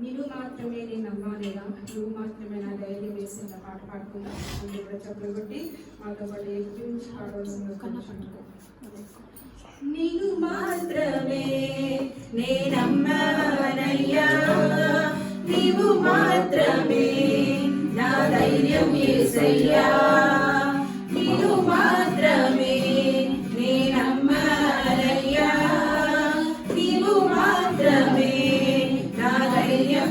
నీవు మాత్రమే నేను నమ్మాలేదా, నువ్వు మాత్రమే నా ధైర్యం వేసిన పాట పాడుకుందాం. అందులో కూడా చెప్పలు కొట్టి మాతో పాటు ఎక్కించి పాడవలసింది కనుకుంటుకో. నీవు మాత్రమే నేనమ్మానయ్యా, నీవు మాత్రమే నా ధైర్యం యేసయ్యా, నీవు మాత్రమే నేనమ్మానయ్యా, నీవు మాత్రమే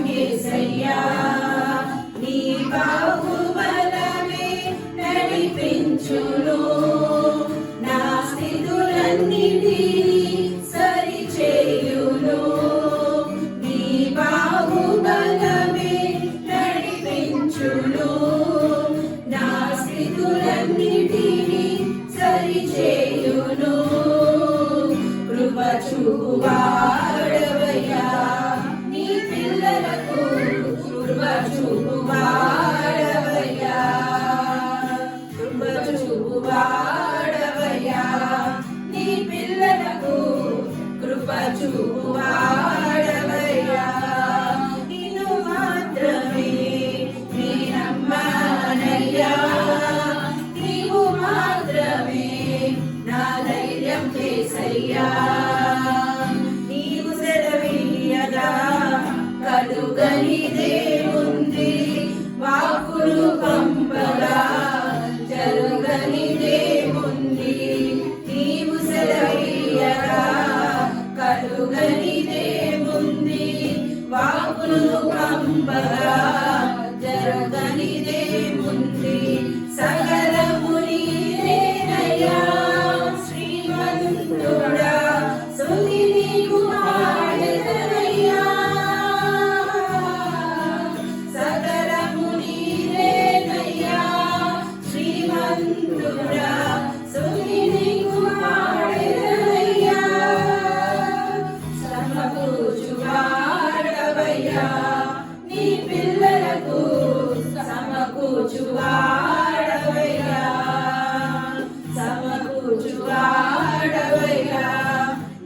యేసయ్యా, నీ బాహుబలమే నడిపించును, నా స్థితులన్నిటినీ సరిచేయును, నీ బాహుబలమే నడిపించును, నా స్థితులన్నిటినీ సరిచేయును, కృప చూపువాడవయ్యా, కృప చూపువాడవయ్యా, కృప చూపువాడవయ్యా, నీ పిల్లలకు కృప చూపువాడవయ్యా, నిన్ను మాత్రమే నేనమ్మానయ్యా, నీవు మాత్రమే నా ధైర్యం యేసయ్యా, నీవు సెలవీయగా కలుగనిదేముంది, వాక్కులు పంపగా జరుగనిదేముంది, నీవు సెలవీయగా కలుగనిదేముంది, వాక్కులు పంపగా జరుగనిదేముంది, సకలము నీవేనయ్యా శ్రీమంతుడా, స్తుతి నీకు పాడెదనయ్యా, సకలము నీవేనయ్యా శ్రీమంతుడా, స్తుతి నీకు పాడెదనయ్యా, సమకూర్చువాడవయ్యా, నీ పిల్లలకు సమకూర్చువాడవయ్యా, సమకూర్చువాడవయ్యా,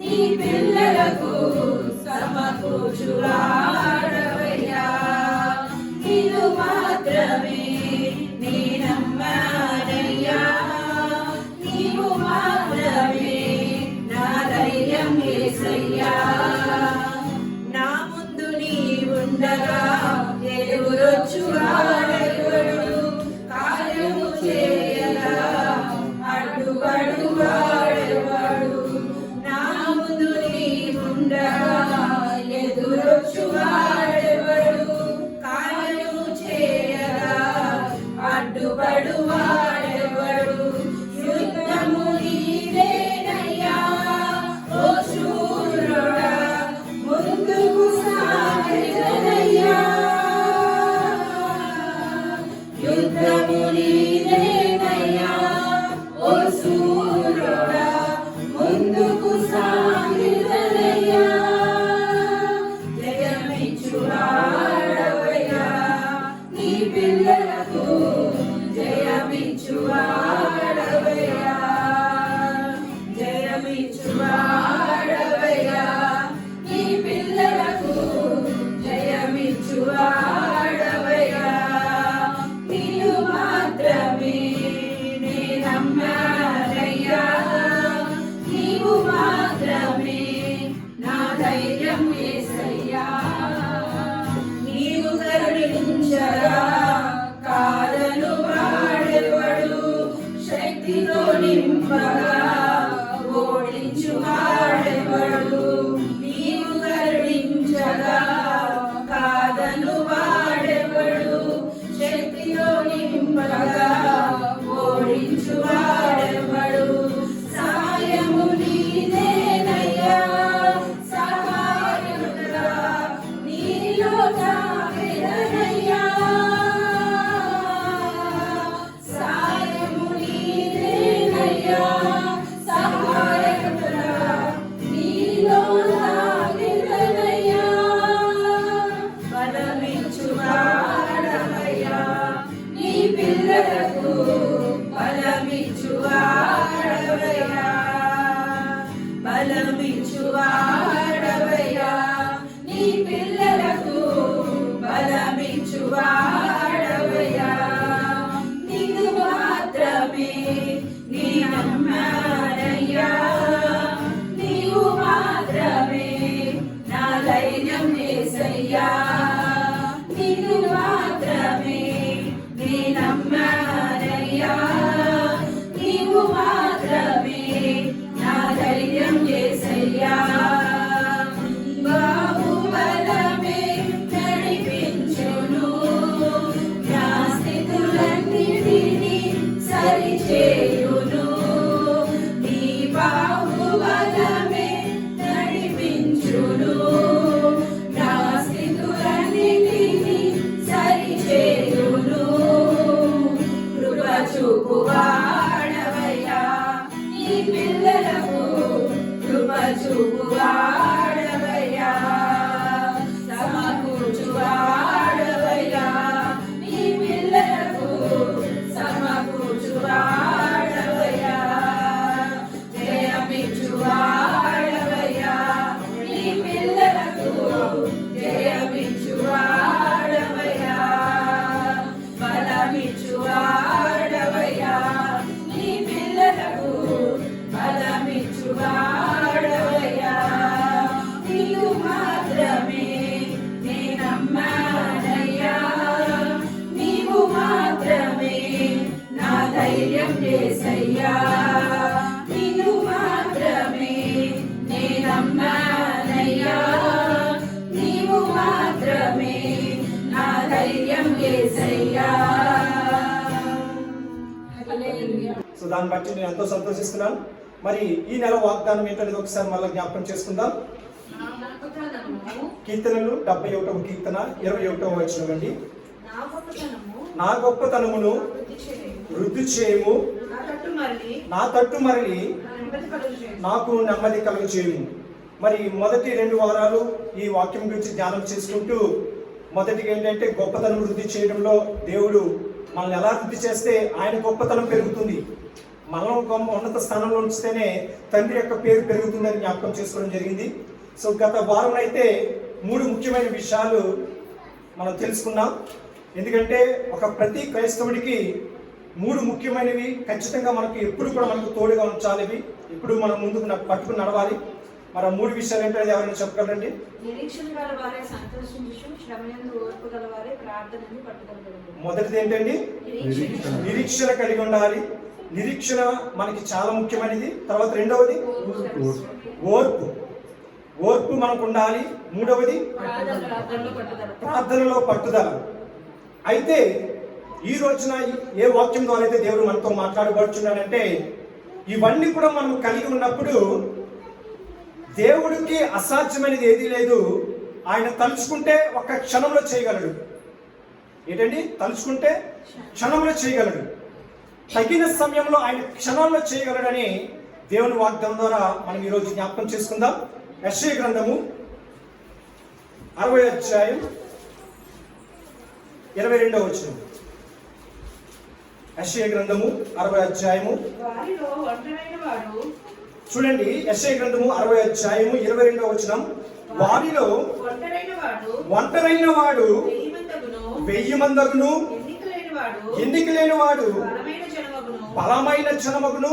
నీ పిల్లలకు సమకూర్చువాడవయ్యా, నీవు మాత్రమే నేనమ్మానయ్యా, నీవు మాత్రమే నా ధైర్యం యేసయ్యా, నా ముందు నీవుండగా ఎదురొచ్చువాడెవడు, కార్యము చేయగా అడ్డుపడువాడెవడు, నా ముందు నీవుండగా ఎదురొచ్చువాడెవడు, కార్యము చేయగా అడ్డుపడువాడెవడు, యుద్ధము నీవేనయ్యా ఓ శూరుడా, ముందుకు సాగెదనయ్యా, యుద్ధము నీవేనయ్యా ఓ శూరుడా, ముందుకు సాగెదనయ్యా, జయమిచ్చువాడవయ్యా, నీ పిల్లలకు జయమిచ్చువాడవయ్యా, జయమిచ్చువాడవయ్యా, నీ పిల్లలకు జయమిచ్చువాడవయ్యా, నీవు మాత్రమే నేనమ్మానయ్యా, నీవు మాత్రమే నా ధైర్యం యేసయ్యా, నీవు కరుణించగా కాదను వాడెవడు, శక్తితో నింపగా ఓడించువాడెవడు, నీవు కరుణించగా కాదను వాడెవడు, శక్తితో నింపగా ఓడించువాడెవడు, సాయము నీదేనయ్యా సహాయముగా నీలో సాగెదనయ్యా, సాయము నీదేనయ్యా సహాయముగా నీలో దాన్ని బట్టి నేను ఎంతో సంతోషిస్తున్నాను. మరి ఈ నెల వాగ్దానం ఏంటనేది ఒకసారి మళ్ళీ జ్ఞాపకం చేసుకుందాం. కీర్తనలు 71వ కీర్తన 21వ వచనం అండి. నా గొప్పతనమును వృద్ధి చేయము, నా తట్టు మరలి నాకు నెమ్మది కలుగు చేయము. మరి మొదటి 2 వారాలు ఈ వాక్యం గురించి ధ్యానం చేసుకుంటూ, మొదటిగా ఏంటంటే గొప్పతనం వృద్ధి చేయడంలో దేవుడు మనల్ని ఎలా వృద్ధి చేస్తే ఆయన గొప్పతనం పెరుగుతుంది, మనం ఉన్నత స్థానంలో ఉంచితేనే తండ్రి యొక్క పేరు పెరుగుతుందని జ్ఞాపకం చేసుకోవడం జరిగింది. సో గత వారం అయితే 3 ముఖ్యమైన విషయాలు మనం తెలుసుకున్నాం. ఎందుకంటే ప్రతి క్రైస్తవుడికి 3 ముఖ్యమైనవి ఖచ్చితంగా మనకి ఎప్పుడు కూడా మనకు తోడుగా ఉంచాలి, ఇప్పుడు మనం ముందుకు పట్టుకుని నడవాలి. మరి 3 విషయాలు ఏంటంటే ఎవరైనా చెప్పగలరండి? మొదటిది ఏంటండి? నిరీక్షణ కలిగి ఉండాలి. నిరీక్షణ మనకి చాలా ముఖ్యమైనది. తర్వాత రెండవది ఓర్పు మనకు ఉండాలి. మూడవది ప్రార్థనలో పట్టుదల. అయితే ఈ రోజున ఏ వాక్యం ద్వారా అయితే దేవుడు మనతో మాట్లాడబడుచున్నాడంటే, ఇవన్నీ కూడా మనం కలిగి ఉన్నప్పుడు దేవుడికి అసాధ్యమైనది ఏదీ లేదు. ఆయన తలుచుకుంటే ఒక క్షణంలో చేయగలడు. ఏంటండి? తలుచుకుంటే క్షణంలో చేయగలడు. తగిన సమయంలో ఆయన క్షణంలో చేయగలడని దేవుని వాగ్దానం ద్వారా మనం ఈరోజు జ్ఞాపకం చేసుకుందాం. యెషయా గ్రంథము 60వ అధ్యాయం 22వ వచనం. యెషయా గ్రంథము 60వ అధ్యాయము చూడండి. యెషయా గ్రంథము 60వ అధ్యాయము 22వ వచనం. వారిలో ఒంటరైన వాడు 1000 మందగును, ఎన్నిక లేని వాడు బలమైన జనమగును.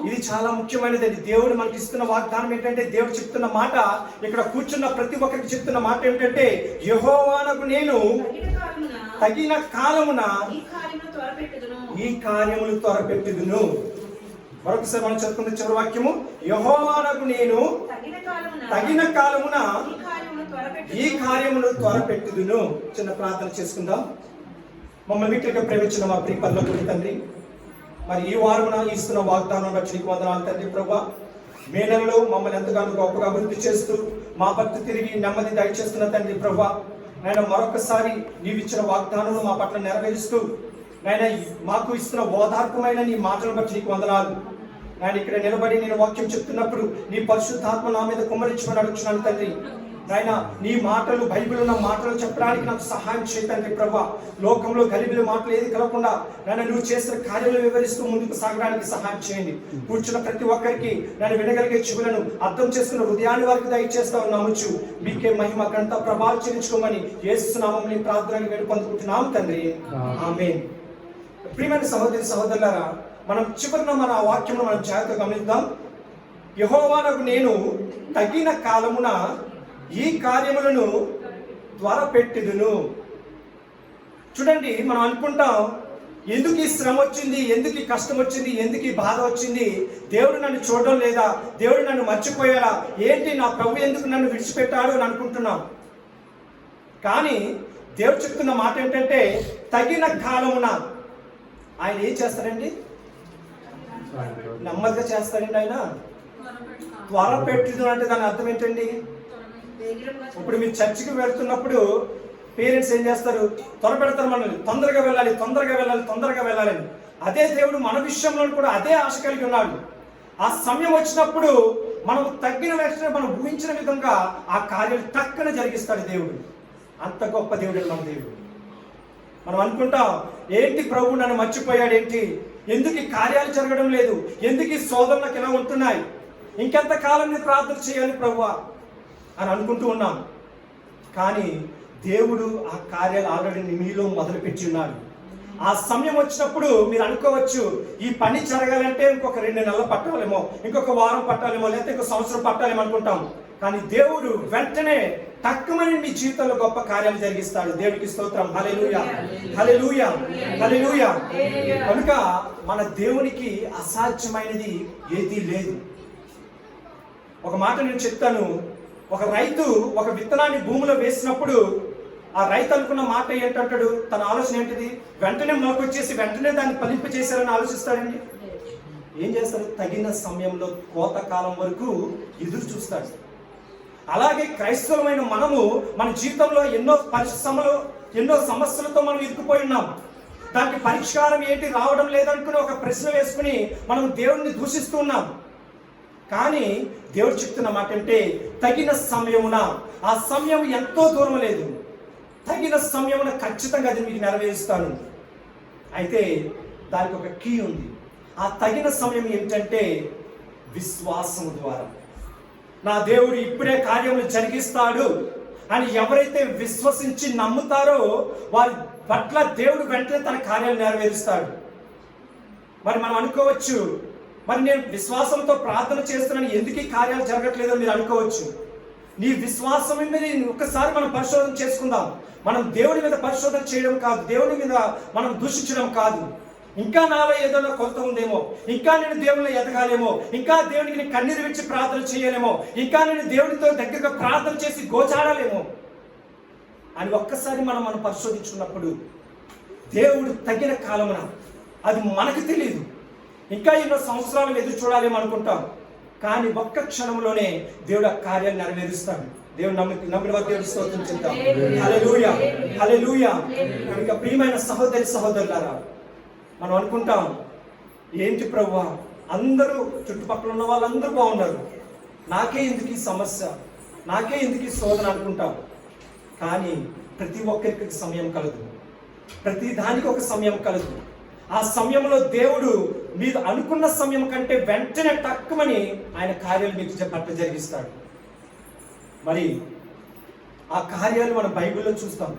ఇది చాలా ముఖ్యమైనది. దేవుడు మనకి ఇస్తున్న వాగ్దానం ఏంటంటే, దేవుడు చెప్తున్న మాట, ఇక్కడ కూర్చున్న ప్రతి ఒక్కరికి చెప్తున్న మాట ఏమిటంటే, యెహోవానకు నేను తగిన కాలమున ఈ కార్యములు త్వరపెట్టుదును. మరొకసారి మనం చదువుకున్న చివరి వాక్యము, యెహోవానకు నేను తగిన కాలమున ఈ కార్యములు త్వరపెట్టుదును. చిన్న ప్రార్థన చేసుకుందాం. మమ్మల్ని మిక్కిలిగా ప్రేమించిన మా ప్రియ పరలోకపు తండ్రి, మరి ఈ వారమున ఇస్తున్న వాగ్దానం బట్టి నీకు వందనాలు తండ్రి. ప్రభువా, మే నెలలో మమ్మల్ని ఎంతగానో గొప్పగా అభివృద్ధి చేస్తూ మా భక్తి తిరిగి నెమ్మది దయచేస్తున్న తండ్రి. ప్రభువా, నాయన మరొకసారి నీవు ఇచ్చిన వాగ్దానం మా పట్ల నెరవేరుస్తూ, నాయన మాకు ఇస్తున్న ఓదార్పమైన నీ మాటలను బట్టి నీకు వందనాలు. నాయన ఇక్కడ నిలబడి నేను వాక్యం చెప్తున్నప్పుడు నీ పరిశుద్ధాత్మ నా మీద కుమ్మరించమని అడుగుతున్నాను తండ్రి. నాయన నీ మాటలు, బైబిల్ ఉన్న మాటలు చెప్పడానికి నాకు సహాయం చేయతండి. ప్రభువా, లోకంలో గలిబిలి మాటలు ఏది కలగకుండా నాయన నువ్వు చేసిన కార్యాలు వివరిస్తూ ముందుకు సాగడానికి సహాయం చేయండి. కూర్చున్న ప్రతి ఒక్కరికి నన్ను వినగలిగే చెవులను, అర్థం చేసుకున్న హృదయాన్ని వారికి దయచేస్తావు నమ్మచ్చు. మీకే మహిమ ఘనత ప్రభావం చెల్లించుకోమని యేసు నామమున ప్రార్థనలు వేడుకొందుకుంటున్నాము తండ్రి. ఆమేన్. ప్రియమైన సహోదరి సహోదరులారా, మనం చివరిన మన వాక్యంలో మనం జాగ్రత్తగా గమనిద్దాం. యెహోవానకు నేను తగిన కాలమున ఈ కార్యములను త్వరపెట్టుదును. చూడండి, మనం అనుకుంటాం, ఎందుకు ఈ శ్రమ వచ్చింది, ఎందుకు ఈ కష్టం వచ్చింది, ఎందుకు ఈ బాధ వచ్చింది, దేవుడు నన్ను చూడడం లేదా, దేవుడు నన్ను మర్చిపోయారా, ఏంటి నా ప్రభు ఎందుకు నన్ను విడిచిపెట్టాడు అని అనుకుంటున్నాం. కానీ దేవుడు చెప్తున్న మాట ఏంటంటే, తగిన కాలమున ఆయన ఏం చేస్తాడండి? నెమ్మదిగా చేస్తాడండి. ఆయన త్వరపెట్టుదును అంటే దాని అర్థం ఏంటండి? ఇప్పుడు మీరు చర్చికి వెళ్తున్నప్పుడు పేరెంట్స్ ఏం చేస్తారు? త్వర పెడతారు మనల్ని, తొందరగా వెళ్ళాలి, తొందరగా వెళ్ళాలి, తొందరగా వెళ్ళాలని. అదే దేవుడు మన విషయంలో కూడా అదే ఆశ కలిగి ఉన్నాడు. ఆ సమయం వచ్చినప్పుడు మనం తగ్గిన వెంటనే మనం ఊహించిన విధంగా ఆ కార్యాలు టక్కన జరిగిస్తాడు దేవుడు. అంత గొప్ప దేవుడు మన దేవుడు. మనం అనుకుంటాం, ఏంటి ప్రభు నన్ను మర్చిపోయాడు, ఏంటి, ఎందుకు ఈ కార్యాలు జరగడం లేదు, ఎందుకు ఈ శోధనలకు ఇలా ఉంటున్నాయి, ఇంకెంత కాలం నేను ప్రార్థన చేయాలి ప్రభువా అని అనుకుంటూ ఉన్నాం. కానీ దేవుడు ఆ కార్యాలు ఆల్రెడీ మీలో మొదలుపెట్టి ఉన్నాడు. ఆ సమయం వచ్చినప్పుడు మీరు అనుకోవచ్చు, ఈ పని జరగాలంటే ఇంకొక 2 నెలలు పట్టాలేమో, ఇంకొక వారం పట్టాలేమో, లేకపోతే ఇంకొక సంవత్సరం పట్టాలేమో అనుకుంటాం. కానీ దేవుడు వెంటనే తక్కువని మీ జీవితంలో గొప్ప కార్యాలు జరిగిస్తాడు. దేవుడికి స్తోత్రం. హల్లెలూయా, హల్లెలూయా, హల్లెలూయా. కనుక మన దేవునికి అసాధ్యమైనది ఏదీ లేదు. ఒక మాట నేను చెప్తాను. ఒక రైతు ఒక విత్తనాన్ని భూమిలో వేసినప్పుడు ఆ రైతు అనుకున్న మాట ఏంటంటాడు? తన ఆలోచన ఏంటిది? వెంటనే మొలకొచ్చేసి వెంటనే దాన్ని ఫలింప చేశారని ఆలోచిస్తాడండి. ఏం చేస్తారు? తగిన సమయంలో కోత కాలం వరకు ఎదురు చూస్తాడు. అలాగే క్రైస్తవులమైన మనము మన జీవితంలో ఎన్నో సమస్యలతో మనం ఇరుక్కుపోయి ఉన్నాం. దానికి పరిష్కారం ఏంటి రావడం లేదనుకుని ఒక ప్రశ్న వేసుకుని మనం దేవుడిని దూషిస్తూ ఉన్నాం. కానీ దేవుడు చెప్తున్న మాట అంటే తగిన సమయమున, ఆ సమయం ఎంతో దూరం లేదు, తగిన సమయమున ఖచ్చితంగా అది మీకు నెరవేరుస్తాను. అయితే దానికి ఒక కీ ఉంది. ఆ తగిన సమయం ఏంటంటే విశ్వాసం ద్వారా. నా దేవుడు ఇప్పుడే కార్యములు జరిగిస్తాడు అని ఎవరైతే విశ్వసించి నమ్ముతారో వారి పట్ల దేవుడు వెంటనే తన కార్యాలు నెరవేరుస్తాడు. మరి మనం అనుకోవచ్చు, మరి నేను విశ్వాసంతో ప్రార్థన చేస్తున్నాను, ఎందుకు ఈ కార్యాలు జరగట్లేదో మీరు అనుకోవచ్చు. నీ విశ్వాసం మీద ఒక్కసారి మనం పరిశోధన చేసుకుందాం. మనం దేవుడి మీద పరిశోధన చేయడం కాదు, దేవుడి మీద మనం దూషించడం కాదు. ఇంకా నాలో ఏదైనా కొరత ఉందేమో, ఇంకా నేను దేవుడిలో ఎదగాలేమో, ఇంకా దేవునికి నేను కన్నీరు విడిచి ప్రార్థన చేయలేమో, ఇంకా నేను దేవుడితో దగ్గరగా ప్రార్థన చేసి గోచాడాలేమో అని ఒక్కసారి మనం పరిశోధించుకున్నప్పుడు దేవుడు తగిన కాలమున, అది మనకు తెలియదు, ఇంకా ఎన్నో సంవత్సరాలు ఎదురు చూడాలేమో అనుకుంటాం. కానీ ఒక్క క్షణంలోనే దేవుడు ఆ కార్యాన్ని నెరవేరుస్తాడు. దేవుడు నమ్మిన వారు దేవుడి స్తోత్రం చెప్తాం. హల్లెలూయా, హల్లెలూయా. కనుక ప్రియమైన సహోదరులారా, మనం అనుకుంటాం, ఏంటి ప్రభువా, అందరూ చుట్టుపక్కల ఉన్న వాళ్ళందరూ బాగున్నారు, నాకే ఎందుకు ఈ సమస్య, నాకే ఎందుకు ఈ శోధన అనుకుంటాం. కానీ ప్రతి ఒక్కరికి సమయం కలదు, ప్రతి దానికి ఒక సమయం కలదు. ఆ సమయంలో దేవుడు మీరు అనుకున్న సమయం కంటే వెంటనే తక్కువని ఆయన కార్యాలు మీకు పట్ల జరిగిస్తాడు. మరి ఆ కార్యాలు మనం బైబిల్లో చూస్తాం.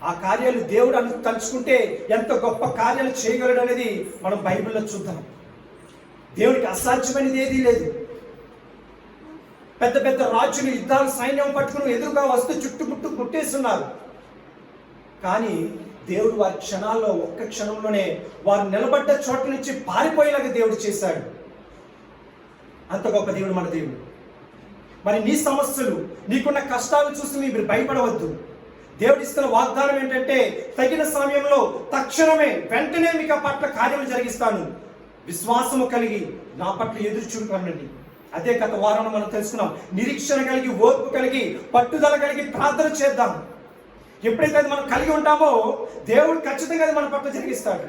ఆ కార్యాలు దేవుడు తలుచుకుంటే ఎంత గొప్ప కార్యాలు చేయగలడు అనేది మనం బైబిల్లో చూద్దాం. దేవుడికి అసాధ్యమైనది ఏదీ లేదు. పెద్ద పెద్ద రాజులు యుద్ధాలు సైన్యం పట్టుకుని ఎదురుగా వస్తూ చుట్టుముట్టు ముట్టేస్తున్నారు. కానీ దేవుడు వారి క్షణాల్లో, ఒక్క క్షణంలోనే వారు నిలబడ్డ చోట నుంచి పారిపోయేలాగా దేవుడు చేశాడు. అంత గొప్ప దేవుడు మన దేవుడు. మరి నీ సమస్యలు, నీకున్న కష్టాలు చూసి మీరు భయపడవద్దు. దేవుడు ఇస్తున్న వాగ్దానం ఏంటంటే తగిన సమయంలో తక్షణమే వెంటనే మీకు ఆ పట్ల కార్యము జరిగిస్తాను. విశ్వాసము కలిగి నా పట్ల ఎదురు చూడండి. అదే గత వారంలో మనం తెలుసుకున్నాం. నిరీక్షణ కలిగి, ఓర్పు కలిగి, పట్టుదల కలిగి ప్రార్థన చేద్దాం. ఎప్పుడైతే అది మనం కలిగి ఉంటామో దేవుడు ఖచ్చితంగా అది మన పట్ల జరిగిస్తాడు.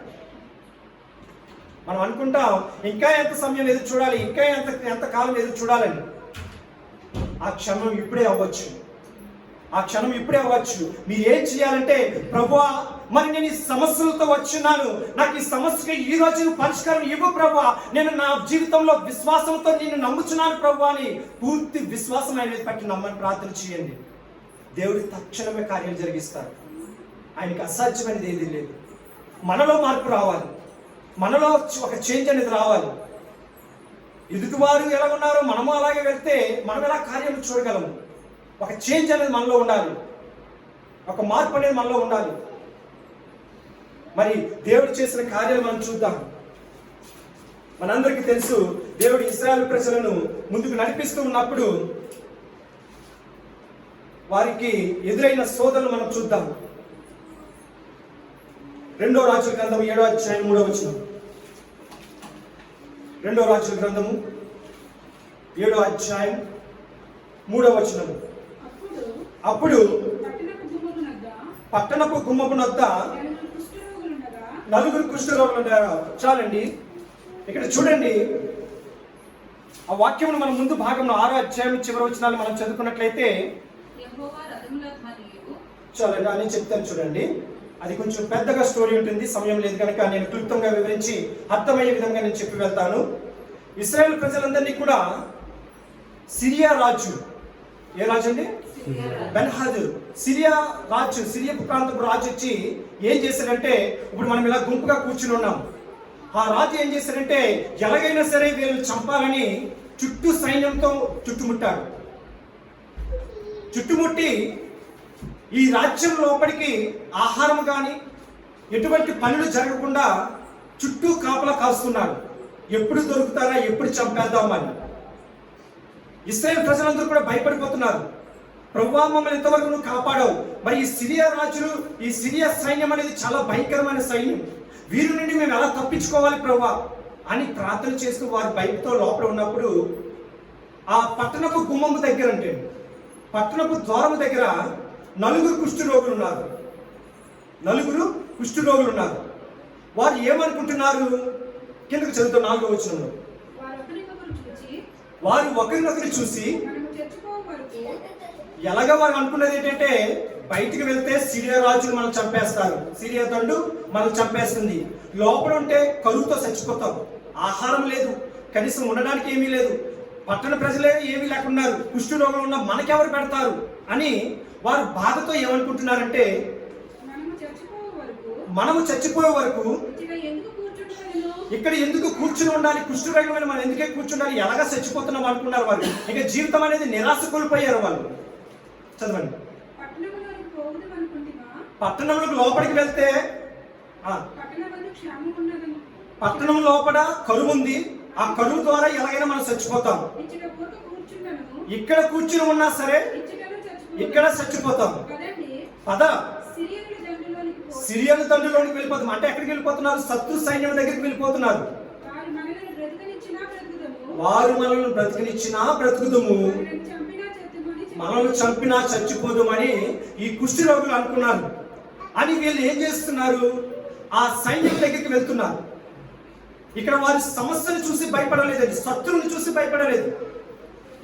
మనం అనుకుంటాం ఇంకా ఎంత సమయం ఎదురు చూడాలి, ఇంకా ఎంత కాలం ఎదురు చూడాలని. ఆ క్షణం ఇప్పుడే అవ్వచ్చు, ఆ క్షణం ఇప్పుడే అవ్వచ్చు. మీరు ఏం చేయాలంటే, ప్రభువా మరి నేను ఈ సమస్యలతో వచ్చున్నాను, నాకు ఈ సమస్యకి ఈ రోజు పరిష్కారం ఇవ్వు ప్రభువా, నేను నా జీవితంలో విశ్వాసంతో నేను నమ్ముచున్నాను ప్రభువా అని పూర్తి విశ్వాసం అనేది పట్టి నమ్మని ప్రార్థన చేయండి. దేవుడు తక్షణమే కార్యాలు జరిగిస్తాడు. ఆయనకి అసాధ్యమైనది ఏది లేదు. మనలో మార్పు రావాలి, మనలో ఒక చేంజ్ అనేది రావాలి. ఎదుటివారు ఎలా ఉన్నారో మనము అలాగే వెళ్తే మనం ఎలా కార్యాలు చూడగలము. ఒక చేంజ్ అనేది మనలో ఉండాలి, ఒక మార్పు అనేది మనలో ఉండాలి. మరి దేవుడు చేసిన కార్యాలు మనం చూద్దాం. మనందరికీ తెలుసు, దేవుడు ఇశ్రాయేలు ప్రజలను ముందుకు నడిపిస్తూ ఉన్నప్పుడు వారికి ఎదురైన శోధనలు మనం చూద్దాం. 2వ రాజుల గ్రంథం 7వ అధ్యాయం 3వ వచనం. 2వ రాజుల గ్రంథము 7వ అధ్యాయం 3వ వచనం. అప్పుడు పట్టణపు గుమ్మపు నద్ద 4 కుష్ఠరోగులు ఉన్నారు. చాలండి, ఇక్కడ చూడండి. ఆ వాక్యమును మనం ముందు భాగంలో 6వ అధ్యాయం చివరి వచనాలు మనం చదువుకున్నట్లయితే, చాలండి అని చెప్తాను చూడండి. అది కొంచెం పెద్దగా స్టోరీ ఉంటుంది, సమయం లేదు కనుక నేను క్లుప్తంగా వివరించి అర్థమయ్యే విధంగా నేను చెప్పి వెళ్తాను. ఇశ్రాయేలు ప్రజలందరినీ కూడా సిరియా రాజు, ఏ రాజు అండి? బెన్హదదు, సిరియా రాజు, సిరియా ప్రాంతపు రాజు వచ్చి ఏం చేశారంటే, ఇప్పుడు మనం ఇలా గుంపుగా కూర్చుని ఉన్నాం. ఆ రాజు ఏం చేశారంటే ఎలాగైనా సరే వీళ్ళు చంపాలని చుట్టూ సైన్యంతో చుట్టుముట్టాడు. చుట్టుముట్టి ఈ రాజ్యం లోపలికి ఆహారం కానీ ఎటువంటి పనులు జరగకుండా చుట్టూ కాపలా కాస్తున్నాడు. ఎప్పుడు దొరుకుతారా, ఎప్పుడు చంపేద్దామని. ఇశ్రాయేలు ప్రజలందరూ కూడా భయపడిపోతున్నారు. ప్రభువా మమ్మల్ని ఇంతవరకు నువ్వు కాపాడావు. మరి ఈ సిరియా రాజులు, ఈ సిరియా సైన్యం అనేది చాలా భయంకరమైన సైన్యం, వీరి నుండి మేము ఎలా తప్పించుకోవాలి ప్రభువా అని ప్రార్థన చేస్తూ వారి భయంతో లోపల ఉన్నప్పుడు ఆ పట్టణపు గుమ్మము దగ్గర, అంటే పట్టణపు ద్వారము దగ్గర 4 కుష్ఠరోగులు ఉన్నారు. 4 కుష్ఠరోగులు ఉన్నారు. వారు ఏమనుకుంటున్నారు? కిందకు చదువుతూ 4వ వచనంలో, వారు ఒకరినొకరు చూసి ఎలాగ వారు అనుకున్నది ఏంటంటే, బయటికి వెళ్తే సిరియా రాజులు మనం చంపేస్తారు, సిరియా దండు మనం చంపేస్తుంది, లోపల ఉంటే కరువుతో చచ్చిపోతాం, ఆహారం లేదు, కనీసం ఉండడానికి ఏమీ లేదు, పట్టణ ప్రజలే ఏమీ లేకున్నారు, కుష్ఠరోగులు ఉన్న మనకెవరు పెడతారు అని వారు బాధతో ఏమనుకుంటున్నారంటే, మనము చచ్చిపోయే వరకు ఇక్కడ ఎందుకు కూర్చుని ఉండాలి, కుష్ఠరోగమైన మనం ఎందుకే కూర్చుండాలి, ఎలాగా చచ్చిపోతున్నాం అనుకున్నారు వారు. ఇక జీవితం అనేది నిరాశ కోల్పోయారు వాళ్ళు. చదవండి. పట్టణంలోకి లోపలికి వెళ్తే పట్టణం లోపల కరువు ఉంది, ఆ కరువు ద్వారా ఎలాగైనా మనం చచ్చిపోతాం, ఇక్కడ కూర్చుని ఉన్నా సరే ఇక్కడ చచ్చిపోతాం, పద సిరియన్ దండులోనికి వెళ్ళిపోతాం. అంటే ఎక్కడికి వెళ్ళిపోతున్నారు? శత్రు సైన్యం దగ్గరికి వెళ్ళిపోతున్నారు. వారు మనల్ని బ్రతికనిచ్చినా బ్రతుకుదము, మనల్ని చంపినా చచ్చిపోదామని ఈ కుష్ఠరోగులు అనుకున్నారు. అని వీళ్ళు ఏం చేస్తున్నారు? ఆ సైన్యం దగ్గరికి వెళ్తున్నారు. ఇక్కడ వారి సమస్యను చూసి భయపడలేదండి, శత్రువుని చూసి భయపడలేదు.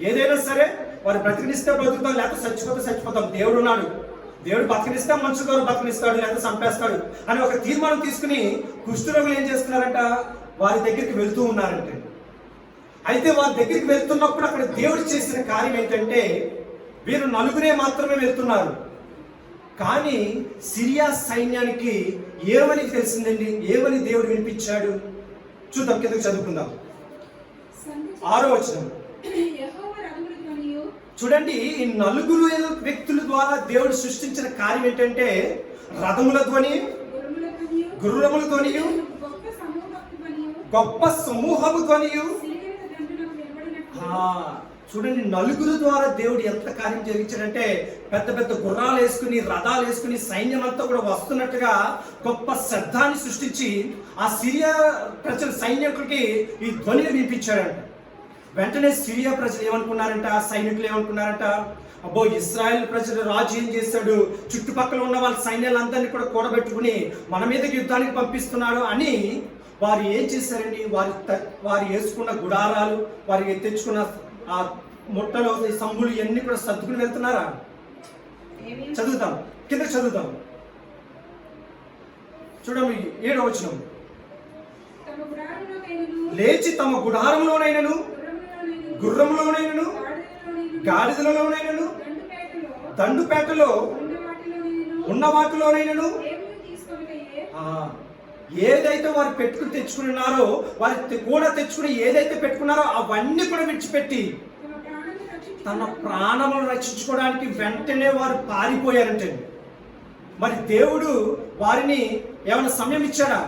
ఏదైనా సరే వారు బ్రతికినిస్తే బ్రతుకుతాం, లేకపోతే చచ్చిపోతే చచ్చిపోతాం, దేవుడు ఉన్నాడు, దేవుడు బతికినిస్తే మనుషుల ద్వారా బతికినిస్తాడు, లేకపోతే చంపేస్తాడు అని ఒక తీర్మానం తీసుకుని కుష్ఠరోగులు ఏం చేస్తున్నారంట? వారి దగ్గరికి వెళ్తూ ఉన్నారంటే. అయితే వారి దగ్గరికి వెళ్తున్నప్పుడు అక్కడ దేవుడు చేసిన కార్యం ఏంటంటే, వీరు 4 మాత్రమే వెళ్తున్నారు, కానీ సిరియా సైన్యానికి ఏమని తెలిసిందండి, ఏమని దేవుడు వినిపించాడు? చూద్దాం, కిందకి చదువుకుందాం. 6వ వచనం చూడండి. ఈ 4 వ్యక్తుల ద్వారా దేవుడు సృష్టించిన కార్యం ఏంటంటే, రథముల ధ్వని, గుర్రముల ధ్వని, గొప్ప సమూహము ధ్వని. చూడండి, 4 ద్వారా దేవుడు ఎంత కార్యం జరిగించాడంటే, పెద్ద పెద్ద గుర్రాలు వేసుకుని, రథాలు వేసుకుని సైన్యం అంతా కూడా వస్తున్నట్టుగా గొప్ప శబ్దాన్ని సృష్టించి ఆ సిరియా ప్రజల సైనికులకి ఈ ధ్వనిని వినిపించాడంట. వెంటనే సిరియా ప్రజలు ఏమనుకున్నారంట, సైనికులు ఏమనుకున్నారంట, అబ్బో ఇశ్రాయేల్ ప్రజలు రాజు ఏం చేశాడు, చుట్టుపక్కల ఉన్న వాళ్ళ సైన్యాలందరినీ కూడా కూడబెట్టుకుని మన మీదకి యుద్ధానికి పంపిస్తున్నాడు అని వారు ఏం చేశారండి? వారు వేసుకున్న గుడారాలు, వారికి తెచ్చుకున్న ఆ ముట్టలు, సంబులు ఇవన్నీ కూడా సర్దుకుని వెళ్తున్నారా? చదువుతాం, కింద చదువుతాం. చూడండి 7వ వచనం. లేచి తమ గుడారంలోనైనను, గుర్రంలోనైనను, గాడిదలలోనైనను, దండుపేటలో ఉన్న వాటిలోనైనను, ఏదైతే వారు పెట్టుకుని తెచ్చుకున్నారో, వారి కూడా తెచ్చుకుని ఏదైతే పెట్టుకున్నారో అవన్నీ కూడా విడిచిపెట్టి తన ప్రాణములను రక్షించుకోవడానికి వెంటనే వారు పారిపోయారంటే. మరి దేవుడు వారిని ఏమైనా సమయం ఇచ్చాడా?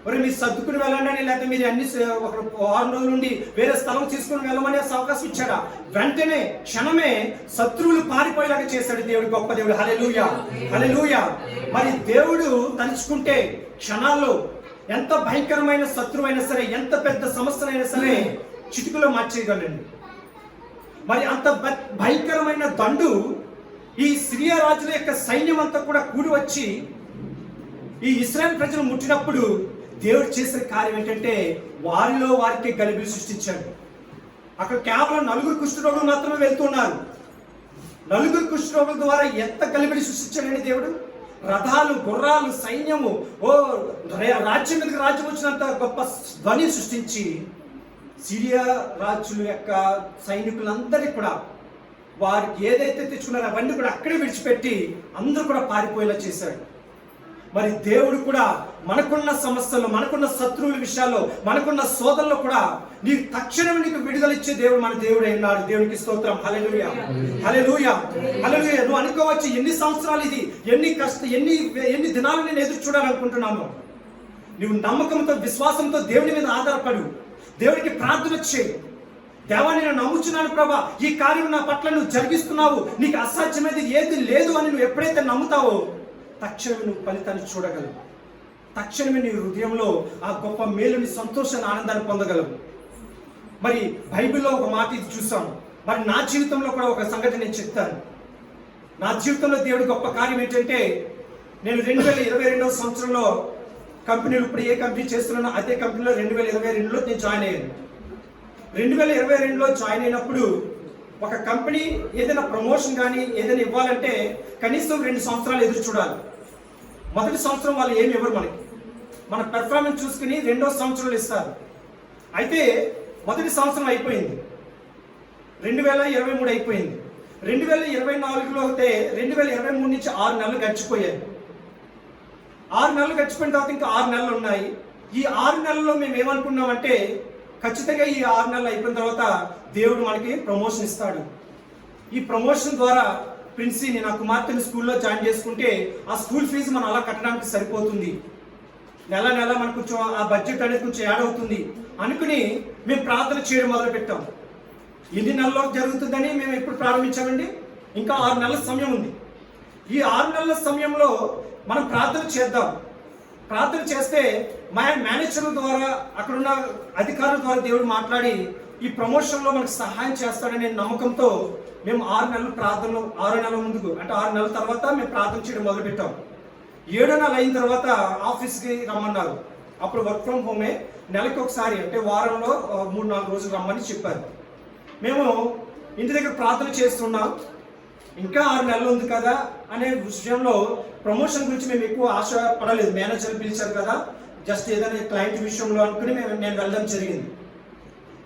మరి మీరు సర్దుకుని వెళ్ళండి అని, లేకపోతే మీరు అన్ని ఒక 6 రోజుల నుండి వేరే స్థలం తీసుకుని వెళ్ళమని అవకాశం ఇచ్చాడా? వెంటనే క్షణమే శత్రువులు పారిపోయేలాగా చేశాడు దేవుడు, గొప్ప దేవుడు. హల్లెలూయా, హల్లెలూయా. మరి దేవుడు తలుచుకుంటే క్షణాల్లో ఎంత భయంకరమైన శత్రువు అయినా సరే, ఎంత పెద్ద సమస్యనైనా సరే చిటికలో మార్చేయగలండి. మరి అంత భయంకరమైన దండు ఈ సిరియా రాజుల యొక్క సైన్యం అంతా కూడా కూడి వచ్చి ఈ ఇశ్రాయేల్ ప్రజలు ముట్టినప్పుడు దేవుడు చేసిన కార్యం ఏంటంటే, వారికి గలిబిలి సృష్టించాడు. అక్కడ కేవలం 4 కుష్ఠరోగులు మాత్రమే వెళ్తున్నారు. 4 కుష్ఠరోగుల ద్వారా ఎంత గలిబిలి సృష్టించాడండి దేవుడు. రథాలు, గుర్రాలు, సైన్యము, రాజ్యం మీదకి రాజ్యం వచ్చినంత గొప్ప ధ్వని సృష్టించి సిరియా రాజుల యొక్క సైనికులందరినీ కూడా వారికి ఏదైతే తెచ్చుకున్నారో అవన్నీ కూడా అక్కడే విడిచిపెట్టి అందరూ కూడా పారిపోయేలా చేశాడు. మరి దేవుడు కూడా మనకున్న సమస్యలు, మనకున్న శత్రువుల విషయాల్లో, మనకున్న శోధనలో కూడా నీకు తక్షణం నీకు విడుదల ఇచ్చే దేవుడు మన దేవుడే ఉన్నాడు. దేవునికి స్తోత్రం. హల్లెలూయా, హల్లెలూయా, హల్లెలూయా. నువ్వు అనుకోవచ్చు, ఎన్ని సంవత్సరాలు ఇది, ఎన్ని దినాలు నేను ఎదురు చూడాలనుకుంటున్నాము. నువ్వు నమ్మకంతో, విశ్వాసంతో దేవుని మీద ఆధారపడు, దేవుడికి ప్రార్థన చేయి. దేవా నేను నమ్ముచున్నాను ప్రభా, ఈ కార్యం నా పట్ల నువ్వు జరిగిస్తున్నావు, నీకు అసాధ్యమైనది ఏది లేదు అని నువ్వు ఎప్పుడైతే నమ్ముతావో తక్షణమే నువ్వు ఫలితాన్ని చూడగలవు. తక్షణమే నీ హృదయంలో ఆ గొప్ప మేలుని, సంతోషాన్ని, ఆనందాన్ని పొందగలవు. మరి బైబిల్లో ఒక మాట ఇది చూసాము. మరి నా జీవితంలో కూడా ఒక సంగతి నేను చెప్తాను. నా జీవితంలో దేవుడి గొప్ప కార్యం ఏంటంటే, నేను 2022 సంవత్సరంలో కంపెనీలు, ఇప్పుడు ఏ కంపెనీ చేస్తున్నానో అదే కంపెనీలో 2022లో నేను జాయిన్ అయ్యాను. 2022లో జాయిన్ అయినప్పుడు ఒక కంపెనీ ఏదైనా ప్రమోషన్ కానీ ఏదైనా ఇవ్వాలంటే కనీసం 2 సంవత్సరాలు ఎదురు చూడాలి. మొదటి సంవత్సరం వాళ్ళు ఏమి ఇవ్వరు, మన పెర్ఫార్మెన్స్ చూసుకుని 2వ సంవత్సరంలో ఇస్తారు. అయితే మొదటి సంవత్సరం అయిపోయింది, 2023 అయిపోయింది. 2024లో అయితే 2023 నుంచి 6 నెలలు గడిచిపోయాయి. 6 నెలలు గడిచిపోయిన తర్వాత ఇంకా 6 నెలలు ఉన్నాయి. ఈ 6 నెలల్లో మేము ఏమనుకున్నామంటే, ఖచ్చితంగా ఈ 6 నెలలు అయిపోయిన తర్వాత దేవుడు మనకి ప్రమోషన్ ఇస్తాడు. ఈ ప్రమోషన్ ద్వారా ప్రిన్సీని, నా కుమార్తెని స్కూల్లో జాయిన్ చేసుకుంటే ఆ స్కూల్ ఫీజు మనం అలా కట్టడానికి సరిపోతుంది, నెల నెల మనకు కొంచెం ఆ బడ్జెట్ అనేది కొంచెం యాడ్ అవుతుంది అనుకుని మేము ప్రార్థన చేయడం మొదలు పెట్టాం. ఎన్ని నెలల్లో జరుగుతుందని మేము ఎప్పుడు ప్రారంభించామండి? ఇంకా 6 నెలల సమయం ఉంది. ఈ 6 నెలల సమయంలో మనం ప్రార్థన చేద్దాం. ప్రార్థన చేస్తే మా మేనేజర్ల ద్వారా, అక్కడున్న అధికారుల ద్వారా దేవుడు మాట్లాడి ఈ ప్రమోషన్లో మనకు సహాయం చేస్తాడనే నమ్మకంతో మేము 6 నెలలు ప్రార్థనలు, 6 నెలల ముందుకు అంటే 6 నెలల తర్వాత మేము ప్రార్థన చేయడం మొదలుపెట్టాం. 7వ నెల అయిన తర్వాత ఆఫీస్కి రమ్మన్నారు. అప్పుడు వర్క్ ఫ్రమ్ హోమే, నెలకి ఒకసారి అంటే వారంలో 3-4 రోజులు రమ్మని చెప్పారు. మేము ఇంటి దగ్గర ప్రార్థన చేస్తున్నాం. ఇంకా 6 నెలలు ఉంది కదా అనే విషయంలో ప్రమోషన్ గురించి మేము ఎక్కువ ఆశ పడలేదు. మేనేజర్ పిలిచారు కదా, జస్ట్ ఏదైనా క్లయింట్ విషయంలో అనుకుని నేను వెళ్ళడం జరిగింది.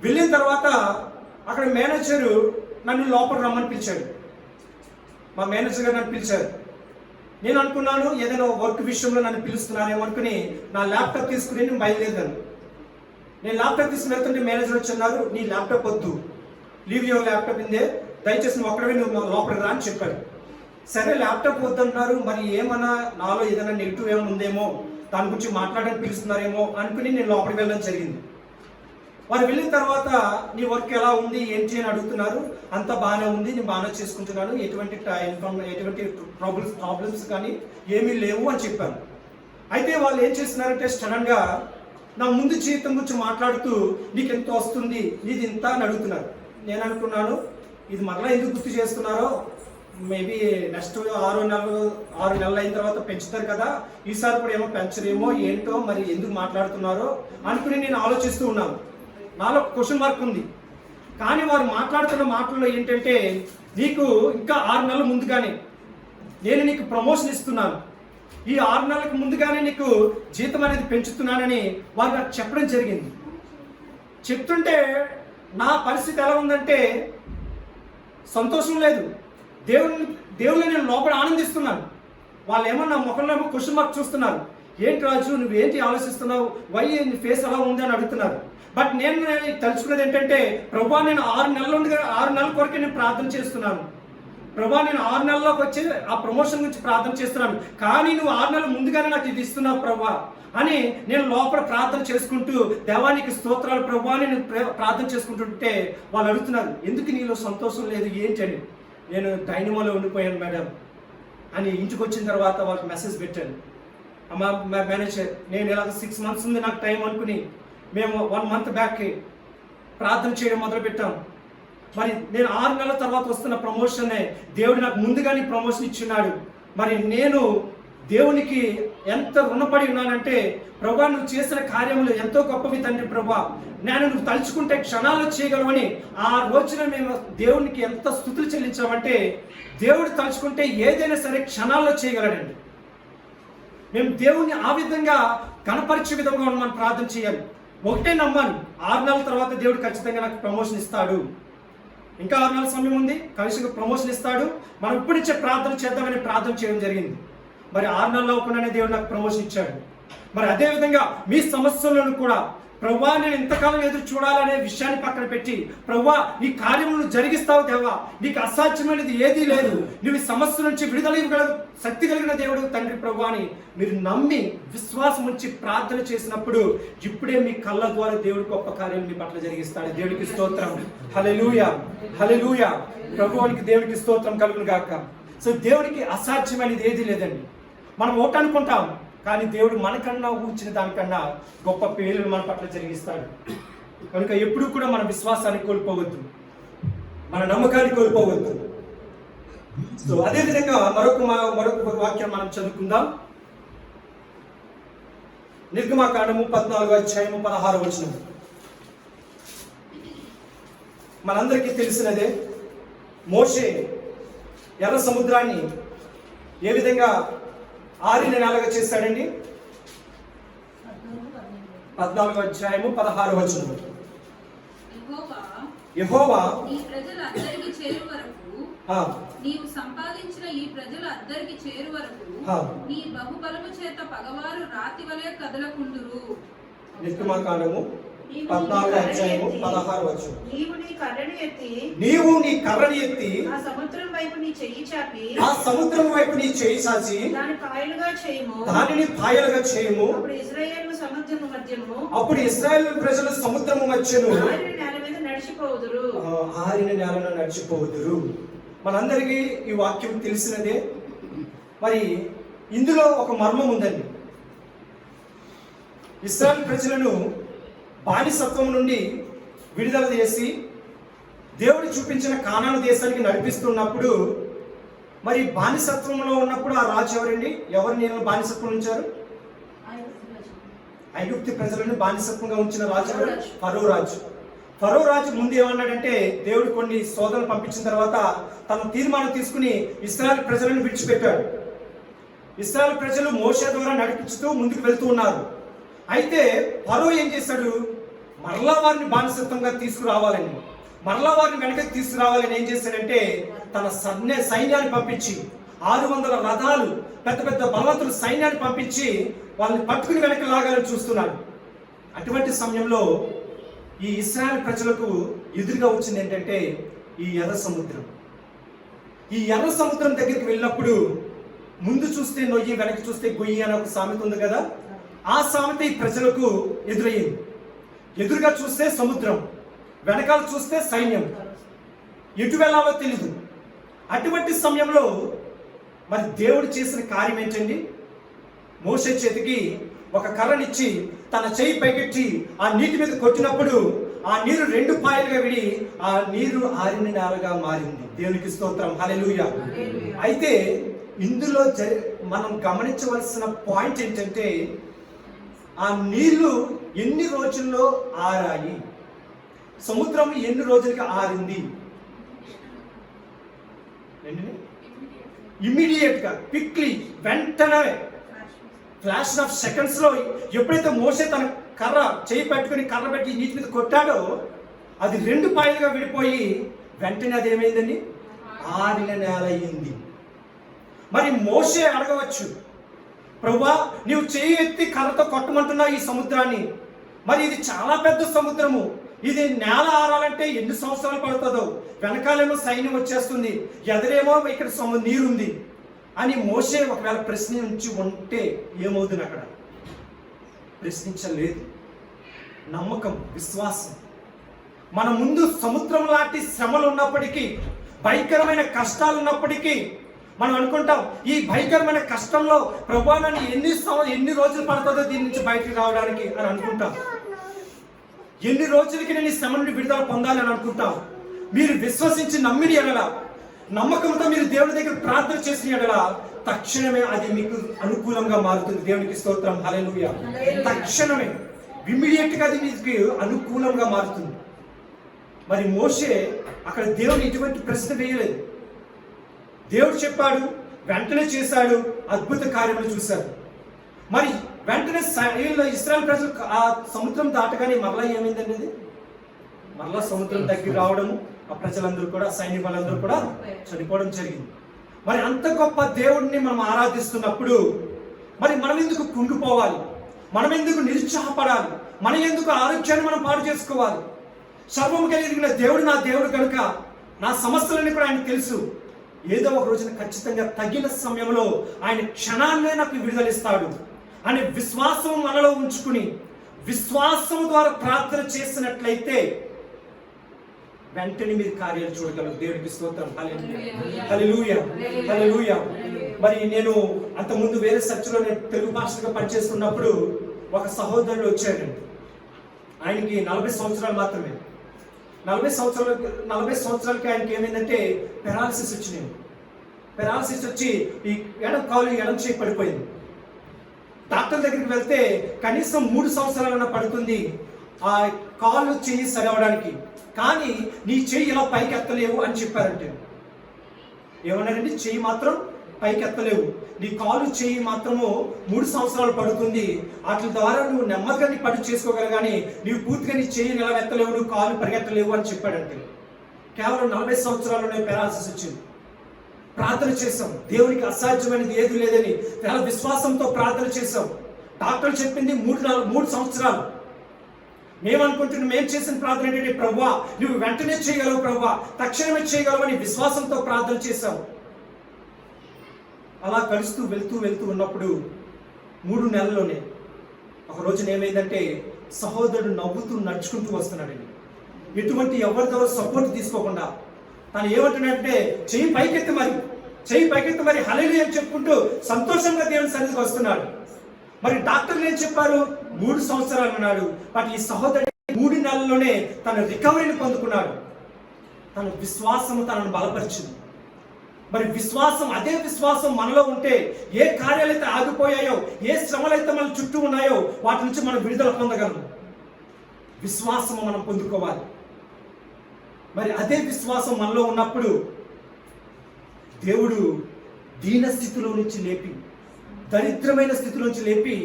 వెళ్ళిన తర్వాత అక్కడ మేనేజరు నన్ను లోపల రమ్మని పిలిచాడు. మా మేనేజర్ గారు నన్ను పిలిచారు. నేను అనుకున్నాను ఏదైనా వర్క్ విషయంలో నన్ను పిలుస్తున్నానేమో అనుకుని నా ల్యాప్టాప్ తీసుకుని నేను బయలుదేరాను. నేను ల్యాప్టాప్ తీసుకుని వెళ్తుంటే మేనేజర్ వచ్చి అన్నారు, నీ ల్యాప్టాప్ వద్దు, లీవ్ యువర్ ల్యాప్టాప్ ఇందే, దయచేసి నువ్వు ఒక్కడే నువ్వు లోపలికి రా అని చెప్పాడు. సరే ల్యాప్టాప్ వద్దంటున్నారు, మరి ఏమన్నా నాలో ఏదైనా నెగిటివ్ ఏమైనా ఉందేమో, దాని గురించి మాట్లాడడానికి పిలుస్తున్నారేమో అనుకుని నేను లోపలికి వెళ్ళడం జరిగింది. వారు వెళ్ళిన తర్వాత నీ వర్క్ ఎలా ఉంది ఏంటి అని అడుగుతున్నారు. అంతా బాగానే ఉంది, నేను బాగానే చేసుకుంటున్నాను, ఎటువంటి ప్రాబ్లమ్స్ కానీ ఏమీ లేవు అని చెప్పాను. అయితే వాళ్ళు ఏం చేస్తున్నారంటే సడన్గా నా ముందు జీవితం గురించి మాట్లాడుతూ నీకు ఎంత వస్తుంది, నీది ఇంత అని అడుగుతున్నారు. నేను అనుకున్నాను ఇది మరలా ఎందుకు గుర్తు చేస్తున్నారో, మేబీ నెక్స్ట్ 6 నెలలు అయిన తర్వాత పెంచుతారు కదా, ఈసారి కూడా ఏమో పెంచరేమో ఏంటో, మరి ఎందుకు మాట్లాడుతున్నారో అనుకుని నేను ఆలోచిస్తూ ఉన్నాను. నాలో క్వశ్చన్ మార్క్ ఉంది. కానీ వారు మాట్లాడుతున్న మాటల్లో ఏంటంటే, నీకు ఇంకా 6 నెలల ముందుగానే నేను నీకు ప్రమోషన్ ఇస్తున్నాను, ఈ 6 నెలలకు ముందుగానే నీకు జీతం అనేది పెంచుతున్నానని వారు నాకు చెప్పడం జరిగింది. చెప్తుంటే నా పరిస్థితి ఎలా ఉందంటే సంతోషం లేదు, దేవుని నేను లోపల ఆనందిస్తున్నాను. వాళ్ళు ఏమో నా ముఖంలో ఏమో క్వశ్చన్ మార్క్ చూస్తున్నారు. ఏంటి రాజు నువ్వేంటి ఆలోచిస్తున్నావు, వై నీ ఫేస్ ఎలా ఉంది అని అడుగుతున్నారు. బట్ నేను తలుచుకున్నది ఏంటంటే, ప్రభా నేను 6 నెలల కొరకే నేను ప్రార్థన చేస్తున్నాను, ప్రభా నేను 6 నెలల్లోకి వచ్చి ఆ ప్రమోషన్ గురించి ప్రార్థన చేస్తున్నాను, కానీ నువ్వు 6 నెలల ముందుగానే నాకు ఇది ఇస్తున్నావు ప్రభా అని నేను లోపల ప్రార్థన చేసుకుంటూ దేవానికి స్తోత్రాలు ప్రభా నేను ప్రార్థన చేసుకుంటుంటే వాళ్ళు అడుగుతున్నారు, ఎందుకు నీలో సంతోషం లేదు ఏంటని. నేను డైనమోలో ఉండిపోయాను మేడం అని. ఇంటికి వచ్చిన తర్వాత వాళ్ళకి మెసేజ్ పెట్టాను, మా మేనేజర్ నేను ఇలాగ 6 months ఉంది నాకు టైం అనుకుని మేము 1 month బ్యాక్ ప్రార్థన చేయడం మొదలుపెట్టాం. మరి నేను 6 నెలల తర్వాత వస్తున్న ప్రమోషనే దేవుడు నాకు ముందుగానే ప్రమోషన్ ఇచ్చినాడు. మరి నేను దేవునికి ఎంత రుణపడి ఉన్నానంటే, ప్రభా నువ్వు చేసిన కార్యములు ఎంతో గొప్పవి తండ్రి ప్రభా, నేను నువ్వు తలుచుకుంటే క్షణాల్లో చేయగలవని ఆ రోజున మేము దేవునికి ఎంత స్తుతులు చెల్లించామంటే, దేవుడు తలుచుకుంటే ఏదైనా సరే క్షణాల్లో చేయగలడండి. మేము దేవుణ్ణి ఆ విధంగా కనపరిచే విధంగా మనం ప్రార్థన చేయాలి. ఒకటే నమ్మాను, 6 నెలల తర్వాత దేవుడు ఖచ్చితంగా నాకు ప్రమోషన్ ఇస్తాడు. ఇంకా 6 నెలల సమయం ఉంది, కనీసం ప్రమోషన్ ఇస్తాడు, మనం ఇప్పటి నుంచే ప్రార్థన చేద్దామని ప్రార్థన చేయడం జరిగింది. మరి 6 నెలలు అవ్వకుండానే దేవుడు నాకు ప్రమోషన్ ఇచ్చాడు. మరి అదేవిధంగా మీ సమస్యలను కూడా ప్రభువా నేను ఎంతకాలం ఎదురు చూడాలనే విషయాన్ని పక్కన పెట్టి, ప్రభువా నీ కార్యములను జరిగిస్తావు దేవా, నీకు అసాధ్యమైనది ఏదీ లేదు, నువ్వు ఈ సమస్య నుంచి విడుదల ఇవ్వగల శక్తి కలిగిన దేవుడు తండ్రి ప్రభువా అని మీరు నమ్మి విశ్వాసం ఉంచి ప్రార్థన చేసినప్పుడు ఇప్పుడే మీ కళ్ళ ద్వారా దేవుడు గొప్ప కార్యం మీ పట్ల జరిగిస్తాడు. దేవుడికి స్తోత్రం. హల్లెలూయా, హల్లెలూయా. ప్రభువానికి దేవుడికి స్తోత్రం కలుగును గాక. సో దేవుడికి అసాధ్యమైనది ఏదీ లేదండి. మనం ఒకటి అనుకుంటాం, కానీ దేవుడు మనకన్నా ఊహించిన దానికన్నా గొప్ప పేర్లను మన పట్ల జరిగిస్తాడు. కనుక ఎప్పుడూ కూడా మన విశ్వాసాన్ని కోల్పోవద్దు, మన నమ్మకాన్ని కోల్పోవద్దు. సో అదేవిధంగా మరొక వాక్యం మనం చదువుకుందాం. నిర్గమకాండము 14వ అధ్యాయము 16వ వచనం. మనందరికీ తెలిసినదే, మోషే ఎర్ర సముద్రాన్ని ఏ విధంగా ఆరిన నేలగా చేశాడండి. 14వ అధ్యాయము 16వ వచనం. యెహోవా ఈ ప్రజలందరికీ చేరు వరకు, నీవు సంపాదించిన ఈ ప్రజలు అందరికి చేరు వరకు నీ బహుబలము చేత పగవారు రాతి వలె కదలకుందురు. నిర్గమకాండము 14వ అధ్యాయము 16వ వచనం. నీవు నీ కర్రని ఎత్తి ఆ సముద్రం వైపు నీ చెయ్యి చాచి దానిని పాయలుగా చేయము. అప్పుడు ఇశ్రాయేలు ప్రజలు సముద్రము మధ్యను ఆరిన నేలను నడిచిపోదురు. మనందరికీ ఈ వాక్యం తెలిసినదే. మరి ఇందులో ఒక మర్మం ఉందండి. ఇశ్రాయేలు ప్రజలను బానిసత్వం నుండి విడుదల చేసి దేవుడు చూపించిన కానాను దేశానికి నడిపిస్తున్నప్పుడు, మరి బానిసత్వంలో ఉన్నప్పుడు ఆ రాజు ఎవరండి? ఎవరు నేను బానిసత్వం ఉంచారు? ఐగుప్తు ప్రజలను బానిసత్వంగా ఉంచిన రాజు ఫరో రాజు. ఫరో రాజు ముందు ఏమన్నాడంటే, దేవుడు కొన్ని సోదరులు పంపించిన తర్వాత తన తీర్మానం తీసుకుని ఇశ్రాయేలు ప్రజలను విడిచిపెట్టాడు. ఇశ్రాయేలు ప్రజలు మోషే ద్వారా నడిపించుతూ ముందుకు వెళ్తూ ఉన్నారు. అయితే ఫరో ఏం చేశాడు? మరలా వారిని బానిసత్వంగా తీసుకురావాలని, మరలా వారిని వెనకకి తీసుకురావాలని ఏం చేశాడంటే, తన సైన్యాన్ని పంపించి 600 రథాలు, పెద్ద పెద్ద బలవంతుల సైన్యాన్ని పంపించి వాళ్ళని పట్టుకుని వెనక్కి లాగాలని చూస్తున్నాడు. అటువంటి సమయంలో ఈ ఇశ్రాయేలు ప్రజలకు ఎదురుగా వచ్చింది ఏంటంటే ఈ ఎర్ర సముద్రం. ఈ ఎర్ర సముద్రం దగ్గరికి వెళ్ళినప్పుడు ముందు చూస్తే నొయ్యి, వెనక్కి చూస్తే గొయ్యి అనే ఒక సామెత ఉంది కదా. ఆ సామెత ఈ ప్రజలకు ఎదురయ్యింది. ఎదురుగా చూస్తే సముద్రం, వెనకాల చూస్తే సైన్యం, ఎటు వెళ్ళాలో తెలీదు. అటువంటి సమయంలో మరి దేవుడు చేసిన కార్యం ఏంటండి? మోషే చేతికి ఒక కర్రనిచ్చి తన చేయి పైకెట్టి ఆ నీటి మీద కొట్టినప్పుడు ఆ నీరు 2 పాయలుగా విడి ఆ నీరు ఆరిన నేలగా మారింది. దేవునికి స్తోత్రం. హల్లెలూయా. అయితే ఇందులో మనం గమనించవలసిన పాయింట్ ఏంటంటే, ఆ నీళ్లు ఎన్ని రోజుల్లో ఆరాయి? సముద్రం ఎన్ని రోజులకి ఆరింది? ఇమ్మీడియట్ గా, క్విక్లీ, వెంటనే, ఫ్లాష్ ఆఫ్ సెకండ్స్ లో ఎప్పుడైతే మోషే తన కర్ర చేయి పెట్టుకుని కర్ర పెట్టి నీటి మీద కొట్టాడో అది 2 పాయలుగా విడిపోయి వెంటనే అది ఏమైందండి? ఆరిన నేల అయింది. మరి మోషే అడగవచ్చు, ప్రభువా నీవు చేయి ఎత్తి కర్రతో కొట్టమంటున్నావు ఈ సముద్రాన్ని, మరి ఇది చాలా పెద్ద సముద్రము, ఇది నేల ఆరాలంటే ఎన్ని సంవత్సరాలు పడుతుందో, వెనకాలేమో సైన్యం వచ్చేస్తుంది, ఎదురేమో ఇక్కడ నీరుంది అని మోషే ఒకవేళ ప్రశ్నించి ఉంటే ఏమవుతుంది? అక్కడ ప్రశ్నించలేదు. నమ్మకం, విశ్వాసం. మన ముందు సముద్రం లాంటి శ్రమలు ఉన్నప్పటికీ, భయంకరమైన కష్టాలు ఉన్నప్పటికీ మనం అనుకుంటాం, ఈ భయంకరమైన కష్టంలో ప్రభువా నన్ను ఎన్ని రోజులు పడుతుందో దీని నుంచి బయటకు రావడానికి అని అనుకుంటాం. ఎన్ని రోజులకి నేను ఈ శ్రమ నుండి విడుదల పొందాలి అని అనుకుంటాం. మీరు విశ్వసించి నమ్మిన ఎడల, నమ్మకంతో మీరు దేవుడి దగ్గర ప్రార్థన చేసిన ఎడల తక్షణమే అది మీకు అనుకూలంగా మారుతుంది. దేవునికి స్తోత్రం. హల్లెలూయా. తక్షణమే, ఇమ్మీడియట్ గా అది మీకు అనుకూలంగా మారుతుంది. మరి మోషే అక్కడ దేవుని ఇటువంటి ప్రశ్న వేయలేదు. దేవుడు చెప్పాడు, వెంటనే చేశాడు, అద్భుత కార్యములు చూశారు. మరి వెంటనే ఇశ్రాయేలు ప్రజలు ఆ సముద్రం దాటగానే మరలా ఏమైందండి? అది మరలా సముద్రం దగ్గర రావడము, ఆ ప్రజలందరూ కూడా, సైనికులందరూ కూడా చనిపోవడం జరిగింది. మరి అంత గొప్ప దేవుడిని మనం ఆరాధిస్తున్నప్పుడు మరి మనం ఎందుకు కుంగిపోవాలి? మనం ఎందుకు నిరుత్సాహపడాలి? మన ఎందుకు ఆరోగ్యాన్ని మనం పాడు చేసుకోవాలి? సర్వము కలిగిన దేవుడు నా దేవుడు కనుక నా సమస్యలన్నీ కూడా ఆయనకు తెలుసు. ఏదో ఒక రోజున ఖచ్చితంగా తగిన సమయంలో ఆయన క్షణాన్నే నాకు విడుదలిస్తాడు అనే విశ్వాసం మనలో ఉంచుకుని విశ్వాసం ద్వారా ప్రార్థన చేసినట్లయితే వెంటనే మీరు కార్యాలు చూడగలరు. దేవుడికి స్తోత్రం. హల్లెలూయా, హల్లెలూయా. మరి నేను అంతకుముందు వేరే చర్చిలో నేను తెలుగు భాషగా పనిచేస్తున్నప్పుడు ఒక సహోదరుడు వచ్చాడండి. ఆయనకి 40 సంవత్సరాలు మాత్రమే. 40 సంవత్సరాలకి ఆయనకి ఏమైందంటే పెరాలసిస్ వచ్చినాయి. పెరాలసిస్ వచ్చి ఈ ఎడం చేయి పడిపోయింది. డాక్టర్ దగ్గరికి వెళ్తే కనీసం 3 సంవత్సరాలన్నా పడుతుంది ఆ కాలు చెయ్యి సరవడానికి, కానీ నీ చెయ్యి ఇలా పైకి ఎత్తలేవు అని చెప్పారంటే. ఏమన్నారండి? చెయ్యి మాత్రం పైకి ఎత్తలేవు, నీ కాలు చెయ్యి మాత్రము 3 సంవత్సరాలు పడుతుంది, వాటి ద్వారా నువ్వు నెమ్మదిగా నీ పని చేసుకోగలవు, కానీ నీవు పూర్తిగా నీ చెయ్యి ఎలా ఎత్తలేవు, నువ్వు కాలు పరిగెత్తలేవు అని చెప్పాడంటే. కేవలం 40 సంవత్సరాల్లోనే పెరాలసిస్ వచ్చింది. ప్రార్థన చేసాం, దేవునికి అసాధ్యమైనది ఏది లేదని చాలా విశ్వాసంతో ప్రార్థన చేసాం. డాక్టర్ చెప్పింది 3 సంవత్సరాలు. మేమనుకుంటున్నాం, మేము చేసిన ప్రార్థన ఏంటంటే, ప్రభువా నువ్వు వెంటనే చేయగలవు, ప్రభువా తక్షణమే చేయగలవు అని విశ్వాసంతో ప్రార్థన చేశాం. అలా కలుస్తూ వెళ్తూ ఉన్నప్పుడు 3 నెలల్లోనే ఒక రోజున ఏమైందంటే, సహోదరుడు నవ్వుతూ నడుచుకుంటూ వస్తున్నాడండి. ఎటువంటి ఎవరితో సపోర్ట్ తీసుకోకుండా తను ఏమంటున్నాడంటే, చెయ్యి పైకెత్తి మరి హల్లెలూయా అని చెప్పుకుంటూ సంతోషంగా దేవుని సన్నిధికి వస్తున్నాడు. మరి డాక్టర్లు ఏం చెప్పారు? 3 సంవత్సరాలు అన్నాడు. బట్ ఈ సహోదరుడు 3 నెలల్లోనే తన రికవరీని పొందుకున్నాడు. తన విశ్వాసము తనను బలపరిచింది. మరి విశ్వాసం, అదే విశ్వాసం మనలో ఉంటే ఏ కార్యాలైతే ఆగిపోయాయో, ఏ శ్రమలైతే మన చుట్టూ ఉన్నాయో వాటి నుంచి మనం విడుదల పొందగలం. విశ్వాసము మనం పొందుకోవాలి. మరి అదే విశ్వాసం మనలో ఉన్నప్పుడు దేవుడు దీన స్థితిలో నుంచి లేపి, దరిద్రమైన స్థితిలో నుంచి లేపి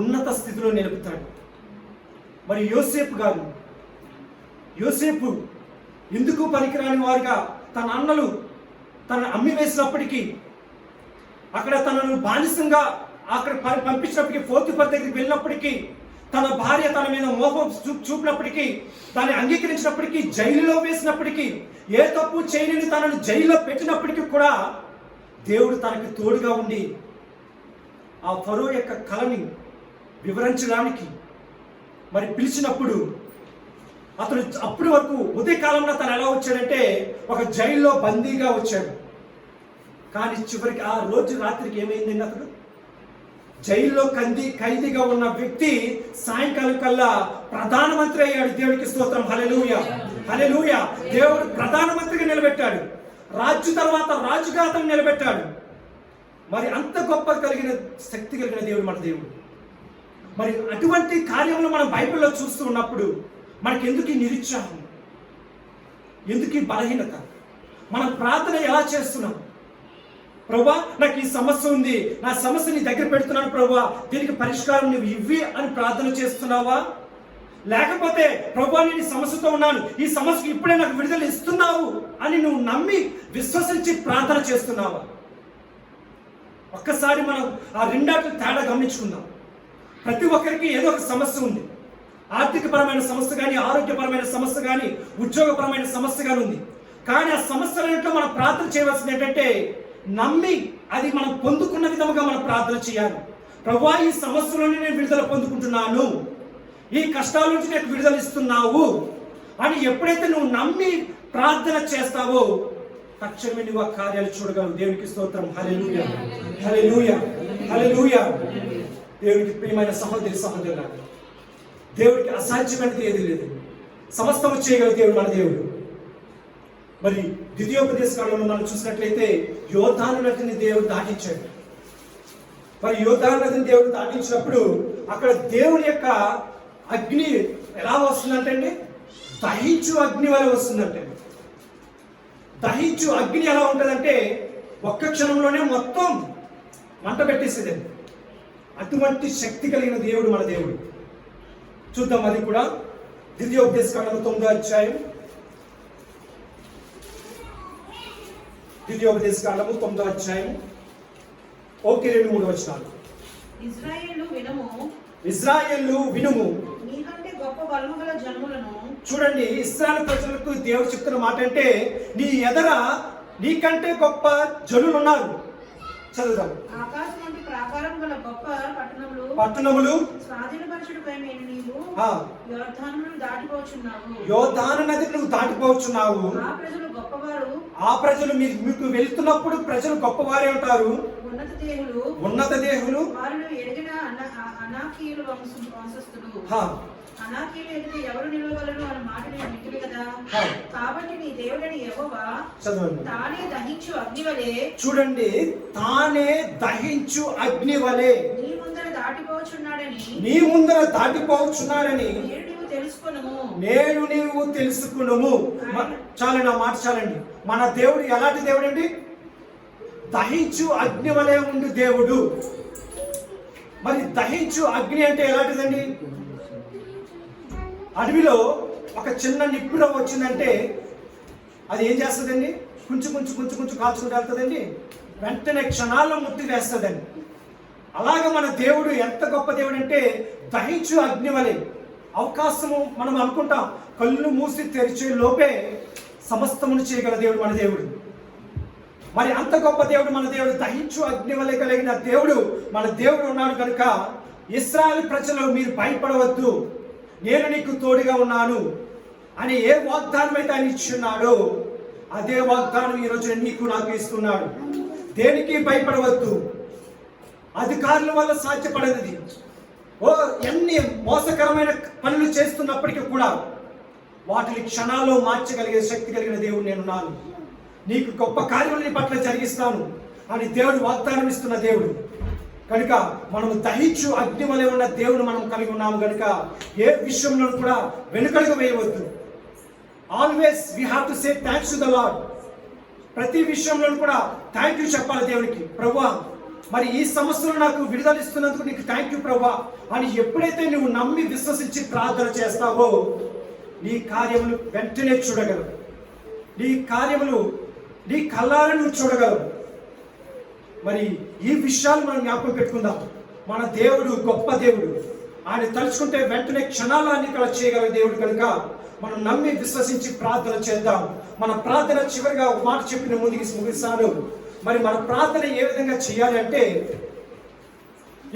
ఉన్నత స్థితిలో నిలుపుతాడు. మరి యోసేపు ఎందుకు పనికిరాని వారుగా తన అన్నలు తనను అమ్మి వేసినప్పటికీ, అక్కడ తనను బానిసంగా అక్కడ పంపించినప్పటికీ, పోతీఫర్ దగ్గరికి వెళ్ళినప్పటికీ, తన భార్య తన మీద మోహం చూపినప్పటికీ, దాన్ని అంగీకరించినప్పటికీ, జైలులో వేసినప్పటికీ, ఏ తప్పు చేయలేని తనను జైల్లో పెట్టినప్పటికీ కూడా దేవుడు తనకి తోడుగా ఉండి ఆ ఫరో యొక్క కళని వివరించడానికి మరి పిలిచినప్పుడు అతను అప్పటి వరకు ఉదయకాలంలో తను ఎలా వచ్చాడంటే ఒక జైల్లో బందీగా వచ్చాడు. కానీ చివరికి ఆ రోజు రాత్రికి ఏమైందండి, అతడు జైల్లో ఖైదీగా ఉన్న వ్యక్తి సాయంకాలం కల్లా ప్రధానమంత్రి అయ్యాడు. దేవునికి స్తోత్రం. హల్లెలూయా, హల్లెలూయా. దేవుడు ప్రధానమంత్రిగా నిలబెట్టాడు. రాజు తర్వాత రాజుగా అతను నిలబెట్టాడు. మరి అంత గొప్ప శక్తి కలిగిన దేవుడు మన దేవుడు. మరి అటువంటి కార్యంలో మనం బైబిల్లో చూస్తూ ఉన్నప్పుడు మనకి ఎందుకు ఈ నిరుత్సాహం, ఎందుకు ఈ బలహీనత? మనం ప్రార్థన ఎలా చేస్తున్నాం? ప్రభువా నాకు ఈ సమస్య ఉంది, నా సమస్య నీ దగ్గర పెడుతున్నాను ప్రభువా, దీనికి పరిష్కారం నువ్వు ఇవ్వి అని ప్రార్థన చేస్తున్నావా? లేకపోతే ప్రభువా నేను ఈ సమస్యతో ఉన్నాను, ఈ సమస్యకు ఇప్పుడే నాకు విడుదల ఇస్తున్నావు అని నువ్వు నమ్మి విశ్వసించి ప్రార్థన చేస్తున్నావా? ఒక్కసారి మనం ఆ రెండాటి తేడా గమనించుకుందాం. ప్రతి ఒక్కరికి ఏదో ఒక సమస్య ఉంది. ఆర్థికపరమైన సమస్య కానీ, ఆరోగ్యపరమైన సమస్య కానీ, ఉద్యోగపరమైన సమస్య కానీ ఉంది. కానీ ఆ సమస్యలన్నింటిలో మనం ప్రార్థన చేయవలసింది ఏంటంటే, నమ్మి అది మనం పొందుకున్న విధముగా మనం ప్రార్థన చేయాలి. ప్రభువా ఈ సమస్యలోనే నేను విడుదల పొందుకుంటున్నాను, ఈ కష్టాల నుంచి నాకు విడుదల ఇస్తున్నావు అని ఎప్పుడైతే నువ్వు నమ్మి ప్రార్థన చేస్తావో తక్షణమే నువ్వు ఆ కార్యాలు చూడగలవు. దేవునికి స్తోత్రం. హల్లెలూయా, హల్లెలూయా, హల్లెలూయా. దేవునికి ప్రియమైన సహోదరులారా, దేవుడికి అసాధ్యమైనది ఏది లేదు. సమస్తము చేయగల దేవుడు మన దేవుడు. మరి ద్వితీయోపదేశ కాలంలో మనం చూసినట్లయితే యోర్దాను నదిని దేవుడు దాటించాడు. మరి యోర్దాను నదిని దేవుడు దాటించినప్పుడు అక్కడ దేవుని యొక్క అగ్ని ఎలా వస్తుందంటే దహించు అగ్ని వల్ల వస్తుందంటే. దహించు అగ్ని ఎలా ఉంటుందంటే ఒక్క క్షణంలోనే మొత్తం మంట పెట్టేసేదండి. అటువంటి శక్తి కలిగిన దేవుడు మన దేవుడు. చూద్దాం అది కూడా. ద్వితీయోపదేశ కాండము 9వ అధ్యాయం. ద్వితీయోపదేశ కాండము 9వ అధ్యాయం 1, 2, 3 వచనాలు. ఇశ్రాయేలు వినము, ఇశ్రాయేలు వినుము. నీకంటే గొప్ప బలము గల జనములను. చూడండి, ఇశ్రాయేలు ప్రజలకు దేవుడు చెప్తున్న మాట అంటే, నీ ఎదర నీకంటే గొప్ప జనులు ఉన్నారు. చదువుదాం. ఆకాశం వంటి ప్రాకారం గల గొప్ప పట్టణములు స్వాధీనపరచుటకై నేను నీవు యోర్దానును దాటిపోచున్నావు. యోర్దాను నది నువ్వు దాటిపోచున్నావు. ఆ ప్రజలు గొప్పవారు. ఆ ప్రజలు మీకు వెళ్తున్నప్పుడు ప్రజలు గొప్పవారే ఉంటారు. ఉన్నత దేహులు వారిలో ఎదిగిన అనాకీయులు వంశస్థులు. అనాకీయులు ఎదిగి ఎవరు నిలవగలరు అన్న మాట నేను వింటివి కదా. కాబట్టి నీ దేవుడని యెహోవా తానే దహించు అగ్ని వలె. చూడండి, తానే దహించు అగ్ని వలె నీ ముందర దాటిపోవచ్చున్నాడని. నేడు నీవు తెలుసుకునుము. చాలండి, ఆ మాట చాలండి. మన దేవుడు ఎలాంటి దేవుడు అండి? దహించు అగ్ని వలె ఉండు దేవుడు. మరి దహించు అగ్ని అంటే ఎలాంటిదండి? అడవిలో ఒక చిన్న నిప్పుర వచ్చిందంటే అది ఏం చేస్తుందండి? కొంచెం కాల్చుకుంటూ వెళ్తుందండి. వెంటనే క్షణాల్లో ముట్టి వేస్తుందండి. అలాగే మన దేవుడు ఎంత గొప్ప దేవుడు అంటే దహించు అగ్ని వలె. అవకాశము మనం అనుకుంటాం, కళ్ళు మూసి తెరిచే లోపే సమస్తమును చేయగల దేవుడు మన దేవుడు. మరి అంత గొప్ప దేవుడు మన దేవుడు. దహించు అగ్ని వలె కలిగిన దేవుడు మన దేవుడు ఉన్నాడు కనుక ఇశ్రాయేలు ప్రజలు మీరు భయపడవద్దు, నేను నీకు తోడుగా ఉన్నాను అని ఏ వాగ్దానం అయితే ఆయన ఇచ్చున్నాడో అదే వాగ్దానం ఈరోజు నీకు నాకు ఇస్తున్నాడు. దేనికి భయపడవద్దు. అధికారుల వల్ల సాధ్యపడేది ఎన్ని మోసకరమైన పనులు చేస్తున్నప్పటికీ కూడా వాటిని క్షణాల్లో మార్చగలిగే శక్తి కలిగిన దేవుడు నేనున్నాను, నీకు గొప్ప కార్యములు నీ పట్ల జరిగిస్తాను అని దేవుడు వాగ్దానం ఇస్తున్న దేవుడు. కనుక మనము దహించు అగ్ని వలె ఉన్న దేవుడు మనం కలిగి ఉన్నాము కనుక ఏ విషయంలో కూడా వెనుకడుగు వేయవద్దు. Always we have to say thanks to the Lord. ప్రతి విషయంలో కూడా థ్యాంక్ యూ చెప్పాలి దేవునికి. ప్రభువా, మరి ఈ సమస్యలు నాకు విడుదల ఇస్తున్నందుకు నీకు థ్యాంక్ యూ ప్రభువా అని ఎప్పుడైతే నువ్వు నమ్మి విశ్వసించి ప్రార్థన చేస్తావో నీ కార్యములు వెంటనే చూడగలవు. నీ కార్యములు నీ కళ్ళారా నువ్వు చూడగలవు. మరి ఈ విషయాలు మనం జ్ఞాపకం పెట్టుకుందాం. మన దేవుడు గొప్ప దేవుడు. ఆయన తలుచుకుంటే వెంటనే క్షణాలు అన్ని చేయగల దేవుడు కనుక మనం నమ్మి విశ్వసించి ప్రార్థన చేద్దాం. మన ప్రార్థన చివరిగా ఒక మాట చెప్పిన ముగిస్తాను. మరి మన ప్రార్థన ఏ విధంగా చేయాలి అంటే,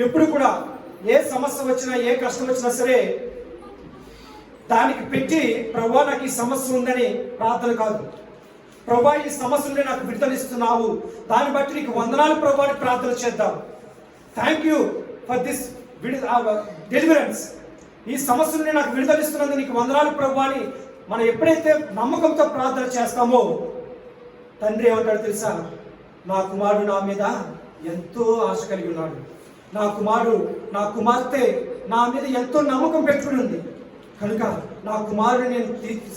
ఎప్పుడు కూడా ఏ సమస్య వచ్చినా ఏ కష్టం వచ్చినా సరే దానికి పెట్టి ప్రభువా నాకు ఈ సమస్య ఉందని ప్రార్థన కాదు. ప్రభువా ఈ సమస్య నుండి నాకు విడుదలిస్తున్నావు, దాన్ని బట్టి నీకు వందనాలు ప్రభువా అని ప్రార్థన చేద్దాం. Thank you for this deliverance. ఈ సమస్య నుండి నాకు విడుదలిస్తున్నందుకు నీకు వందనాలు ప్రభువా అని మనం ఎప్పుడైతే నమ్మకంతో ప్రార్థన చేస్తామో తండ్రి ఏమంటాడు తెలుసా? నా కుమారుడు నా మీద ఎంతో ఆశ కలిగి ఉన్నాడు, నా కుమార్తె నా మీద ఎంతో నమ్మకం పెట్టుకుని ఉంది కనుక నా కుమారుడు నేను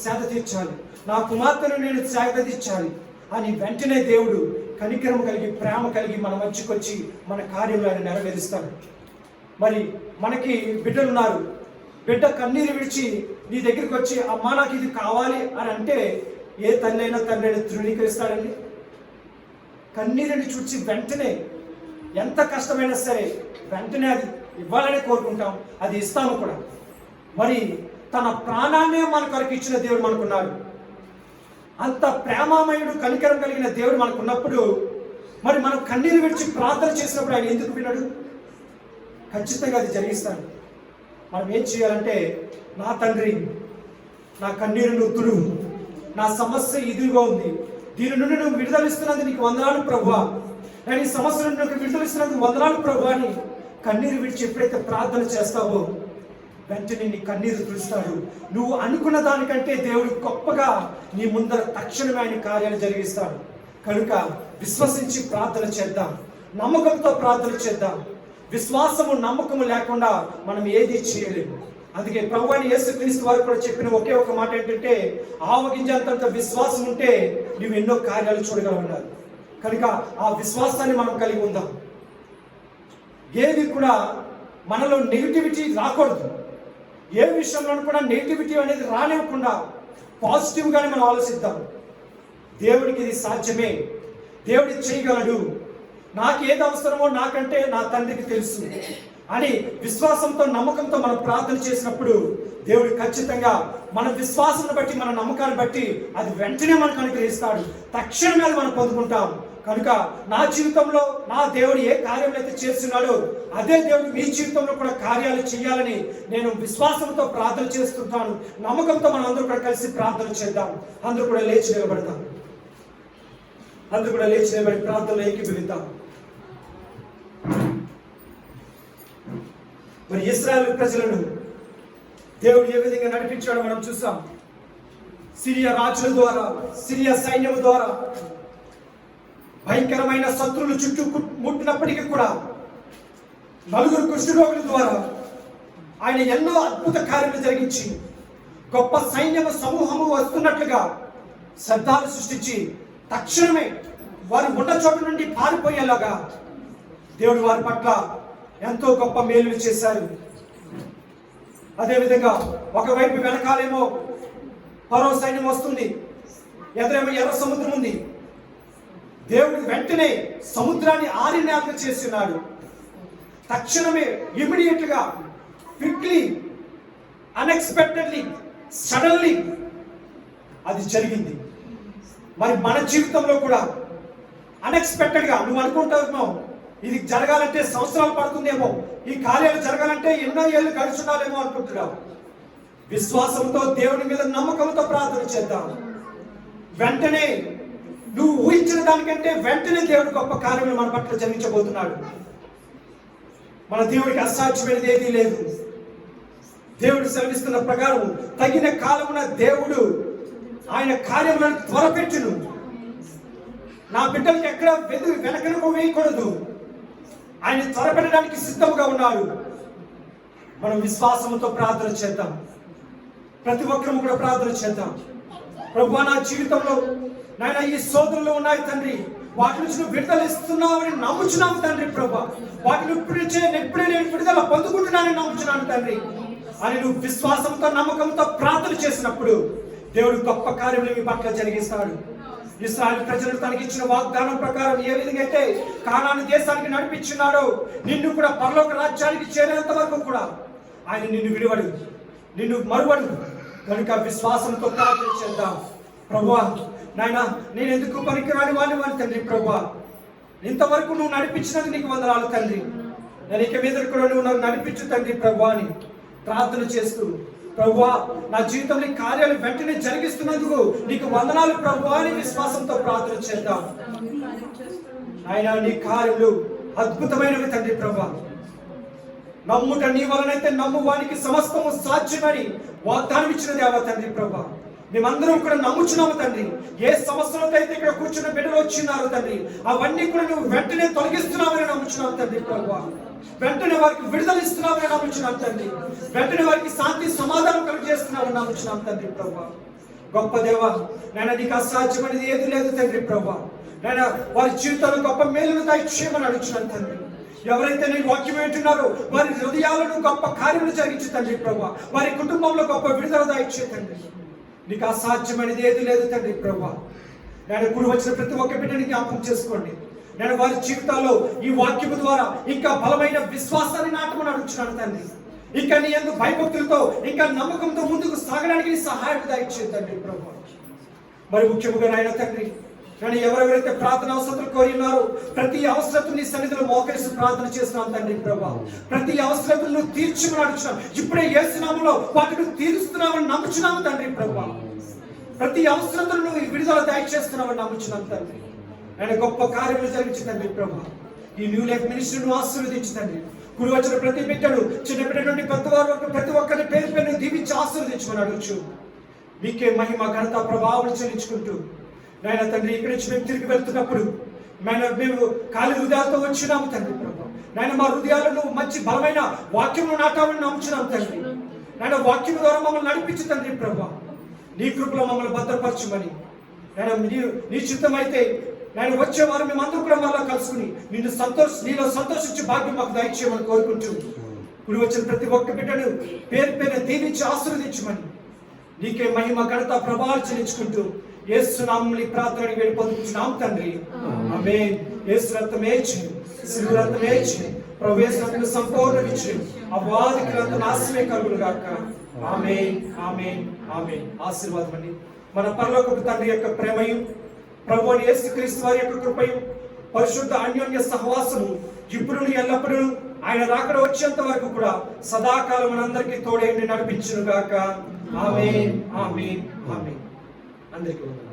సేద తీర్చాలి, నా కుమార్తెను నేను సేద తీర్చాలి అని వెంటనే దేవుడు కనికరం కలిగి ప్రేమ కలిగి మన మధ్యకి వచ్చి మన కార్యంలో ఆయన నెరవేరుస్తాడు. మరి మనకి బిడ్డలు ఉన్నారు, బిడ్డ కన్నీరు విడిచి నీ దగ్గరికి వచ్చి అమ్మా నాకు ఇది కావాలి అని అంటే ఏ తండ్రి అయినా ధృవీకరిస్తాడండి? కన్నీరుని చూచి వెంటనే ఎంత కష్టమైనా సరే వెంటనే అది ఇవ్వాలని కోరుకుంటాం, అది ఇస్తాము కూడా. మరి తన ప్రాణాన్నే మన కొరకు ఇచ్చిన దేవుడు మనకున్నాడు. అంత ప్రేమామయుడు కనికరం కలిగిన దేవుడు మనకున్నప్పుడు మరి మనం కన్నీరు విడిచి ప్రార్థన చేసినప్పుడు ఆయన ఎందుకు వినడు? ఖచ్చితంగా అది జరిగిస్తాడు. మనం ఏం చేయాలంటే, నా తండ్రి నా కన్నీరును తుడువు, నా సమస్య ఇదిగా ఉంది, దీని నుండి నువ్వు విడుదలిస్తున్నది నీకు వందనాలు ప్రభువా, నేను ఈ సమస్య నుండి నువ్వు విడుదలిస్తున్నది వందనాలు ప్రభువా అని కన్నీరు విడిచి ఎప్పుడైతే ప్రార్థన చేస్తావో వెంటనే నీ కన్నీరు తుడుస్తాడు. నువ్వు అనుకున్న దానికంటే దేవుడు గొప్పగా నీ ముందర తక్షణమే ఆయన కార్యాలు జరిగిస్తాడు. కనుక విశ్వసించి ప్రార్థన చేద్దాం, నమ్మకంతో ప్రార్థన చేద్దాం. విశ్వాసము నమ్మకము లేకుండా మనం ఏది చేయలేము. అందుకే ప్రభువైన యేసుక్రీస్తు వారు కూడా చెప్పిన ఒకే ఒక మాట ఏంటంటే, ఆవగింజంత విశ్వాసం ఉంటే నువ్వు ఎన్నో కార్యాలు చూడగలవు. కనుక ఆ విశ్వాసాన్ని మనం కలిగి ఉందాం. ఏది కూడా మనలో నెగిటివిటీ రాకూడదు. ఏ విషయంలో కూడా నెగిటివిటీ అనేది రానివ్వకుండా పాజిటివ్గానే మనం ఆలోచిద్దాం. దేవుడికి ఇది సాధ్యమే, దేవుడు చేయగలడు, నాకు ఏది అవసరమో నాకంటే నా తండ్రికి తెలుసు అని విశ్వాసంతో నమ్మకంతో మనం ప్రార్థన చేసినప్పుడు దేవుడు ఖచ్చితంగా మన విశ్వాసాన్ని బట్టి మన నమ్మకాన్ని బట్టి అది వెంటనే మనకు అనుగ్రహిస్తాడు. తక్షణమే అది మనం పొందుకుంటాం. కనుక నా జీవితంలో నా దేవుడు ఏ కార్యం అయితే చేస్తున్నాడో అదే దేవుడు మీ జీవితంలో కూడా కార్యాలు చేయాలని నేను విశ్వాసంతో ప్రార్థన చేస్తుంటాను. నమ్మకంతో మనం అందరూ కూడా కలిసి ప్రార్థన చేద్దాం. అందరూ కూడా లేచి నిలబడతాం. అందరూ కూడా లేచి నిలబడి ప్రార్థనలో ఏకీభవిద్దాం. మరి ఇశ్రాయేలు ప్రజలను దేవుడు ఏ విధంగా నడిపించాడో మనం చూసాం. సిరియా రాజుల ద్వారా, సిరియా సైన్యం ద్వారా భయంకరమైన శత్రువులు చుట్టూ ముట్టినప్పటికీ కూడా 4 కుష్ఠరోగుల ద్వారా ఆయన ఎన్నో అద్భుత కార్యాలు జరిగించి గొప్ప సైన్యము సమూహము వస్తున్నట్లుగా శబ్దాలు సృష్టించి తక్షణమే వారు ఉన్న చోటు నుండి పారిపోయేలాగా దేవుడు వారి పట్ల ఎంతో గొప్ప మేలులు చేశారు. అదేవిధంగా ఒకవైపు వెనకాలేమో ఫరో సైన్యం వస్తుంది, ఎదురేమో ఎర్ర సముద్రం ఉంది. దేవుడు వెంటనే సముద్రాన్ని ఆరినేక చేస్తున్నాడు. తక్షణమే ఇమిడియట్ గా, క్విక్లీ, అన్ఎక్స్పెక్టెడ్లీ, సడన్లీ అది జరిగింది. మరి మన జీవితంలో కూడా అన్ఎక్స్పెక్టెడ్ గా నువ్వు అనుకుంటావు ఇది జరగాలంటే సంవత్సరాలు పడుతుందేమో, ఈ కార్యాలు జరగాలంటే ఎన్నో ఏళ్ళు గడుచున్నాలేమో అనుకుంటున్నావు. విశ్వాసంతో దేవుని మీద నమ్మకంతో ప్రార్థన చేద్దాం. వెంటనే నువ్వు ఊహించిన దానికంటే వెంటనే దేవుడు గొప్ప కార్యములు మన పట్ల జరిగించబోతున్నాడు. మన దేవుడికి అసాధ్యమైనది ఏదీ లేదు. దేవుడు సెలవిస్తున్న ప్రకారం తగిన కాలమున దేవుడు ఆయన కార్యములను త్వరపెట్టును. నా బిడ్డలకి ఎక్కడ వెనకనకు వేయకూడదు. ఆయన త్వరపెట్టడానికి సిద్ధంగా ఉన్నాడు. మనం విశ్వాసంతో ప్రార్థన చేద్దాం. ప్రతి ఒక్కరూ కూడా ప్రార్థన చేద్దాం. ప్రభువా, నా జీవితంలో నాయన ఈ శోధనలు ఉన్నాయి తండ్రి, వాటి నుంచి నువ్వు విడుదల ఇస్తున్నావని నమ్ముచున్నాము తండ్రి. ప్రభా, వాటిని ఇప్పుడే నేను విడుదల పొందుకుంటున్నానని నమ్ముచున్నాను తండ్రి అని నువ్వు విశ్వాసంతో నమ్మకంతో ప్రార్థన చేసినప్పుడు దేవుడు గొప్ప కార్యములు మీ పట్ల జరిగిస్తాడు. ఇశ్రాయేలు ప్రజలు తనకి ఇచ్చిన వాగ్దానం ప్రకారం ఏ విధంగా అయితే కానాను దేశానికి నడిపించున్నాడో నిన్ను కూడా పరలోక రాజ్యానికి చేరేంత వరకు కూడా ఆయన నిన్ను విడివడు, నిన్ను మరువడు. కనుక విశ్వాసంతో ప్రార్థన చేద్దాం. ప్రభువా, నాయన నేను ఎందుకు పనికిరాని వాడిని తండ్రి. ప్రభువా, ఇంతవరకు నువ్వు నడిపించినందుకు నీకు వందనాలు తండ్రి. నేను ఇక మీద కూడా నువ్వు నన్ను నడిపించు తండ్రి ప్రభువా అని ప్రార్థన చేస్తూ, ప్రభువా నా జీవితంలో కార్యాలు వెంటనే జరిగిస్తున్నందుకు నీకు వందనాలు ప్రభువా అని విశ్వాసంతో ప్రార్థన చేద్దాం. ఆయన నీ కార్యములు అద్భుతమైనవి తండ్రి. ప్రభువా, నమ్ముట నీ వలనైతే నమ్మువానికి సమస్తము సాధ్యమని వాగ్దానం ఇచ్చిన దేవా తండ్రి. ప్రభువా, మేమందరం కూడా నమ్ముచున్నాము తండ్రి. ఏ సమస్యలతో అయితే ఇక్కడ కూర్చున్న బిడ్డలు వచ్చినారు తండ్రి, అవన్నీ కూడా నువ్వు వెంటనే తొలగిస్తున్నావని నమ్ముచున్నావు తండ్రి. ప్రభువా, వెంటనే వారికి విడుదల ఇస్తున్నావని నమ్ముచున్నాం తండ్రి. వెంటనే వారికి శాంతి సమాధానం కలుగజేస్తున్నావని నమ్ముచున్నాం తండ్రి. ప్రభువా, గొప్ప దేవా, నేను నీకు అసాధ్యమైనది ఏది లేదు తండ్రి. ప్రభువా, నేను వారి జీవితాల్లో గొప్ప మేలును దయచేయమని అడుగుచున్నాను తండ్రి. ఎవరైతే నీ వాక్యం వింటున్నారో వారి హృదయాలను గొప్ప కార్యములు జరిగించు తండ్రి. ప్రభువా, వారి కుటుంబంలో గొప్ప విడుదల దయచే తండ్రి. నీకు అసాధ్యమైనది ఏది లేదు తండ్రి. ప్రభువా, నేను ఇప్పుడు వచ్చిన ప్రతి ఒక్క బిడ్డని జ్ఞాపకం చేసుకోండి. నేను వారి జీవితాల్లో ఈ వాక్యము ద్వారా ఇంకా బలమైన విశ్వాసాన్ని నాటమని అడుగుతున్నాను తండ్రి. ఇంకా నీ యందు భయభక్తులతో ఇంకా నమ్మకంతో ముందుకు సాగడానికి సహాయం దయచేయండి తండ్రి. ప్రభువా, మరి ముఖ్యముగా నాయన తండ్రి, నేను ఎవరెవరైతే ప్రార్థన అవసరతలు కోరి ఉన్నారో ప్రతి అవసరతను నీ సన్నిధిలో మోకరిస్తూ ప్రార్థన చేస్తున్నాను తండ్రి. ప్రభా, ప్రతి అవసరతను తీర్చమని అడుగుతున్నాను. ఇప్పుడే యేసు నామములో వాటిని తీరుస్తున్నామని నమ్ముచున్నాము తండ్రి. ప్రభా, ప్రతి అవసరతను నువ్వు విడుదల దయచేస్తున్నామని నమ్ముచున్నాను తండ్రి. ఆయన గొప్ప కార్యములు జరిగించు తండ్రి. ప్రభా, ఈ న్యూ లైఫ్ మినిస్ట్రీను ఆశీర్వదించు తండ్రి. కుడి వచ్చిన ప్రతి బిడ్డను, చిన్న బిడ్డ నుండి పెద్దవారి వరకు ప్రతి ఒక్కరిని పేరు పేరు దీవించి ఆశీర్వదించమని అడుగుచు మీకే మహిమ ఘనత ప్రభావం చెల్లించుకుంటూ నాయన తండ్రి, ఇక్కడి నుంచి మేము తిరిగి వెళ్తున్నప్పుడు మేము ఖాళీ హృదయాలతో వచ్చినాము తండ్రి. ప్రభా, నాయన మా హృదయాలను మంచి బలమైన వాక్యము నాటామని నమ్ముచున్నాము తండ్రి. నాయన వాక్యం ద్వారా మమ్మల్ని నడిపించు తండ్రి. ప్రభా, నీ కృపలో మమ్మల్ని భద్రపరచుమని నాయన నీ చిత్తం అయితే నాయన వచ్చేవారు మేమందరూ కూడా మళ్ళా కలుసుకుని నీలో సంతోషించే భాగ్యం మాకు దయచేయమని కోరుకుంటూ ఇప్పుడు వచ్చిన ప్రతి ఒక్క బిడ్డను పేరు పేరు దీవించి ఆశీర్వదించమని నీకే మహిమ ఘనత ప్రభావాలు చెల్లించుకుంటూ యేసు నామములో ప్రార్థన వేడి పొందుకుంటున్నాం తండ్రి. ఆమేన్. యేసు రక్తమే ఇచ్చి, సిలువ రక్తమే ఇచ్చి ప్రభు యేసు సంపూర్ణ విజయం అవాదికులంత నాశనమే కలుగును గాక. ఆమేన్, ఆమేన్, ఆమేన్. ఆశీర్వాదం అండి. మన పరలోకపు తండ్రి యొక్క ప్రేమయు, ప్రభు అయిన యేసుక్రీస్తు వారి యొక్క కృపయు, పరిశుద్ధ అన్యోన్య సహవాసము ఇప్పుడు ఎల్లప్పుడూ ఆయన రాకడ వచ్చేంత వరకు కూడా సదాకాలం మనందరికీ తోడేండి నడిపించును గాక. ఆమేన్, ఆమేన్, ఆమేన్. అందరికీ వందనాలు.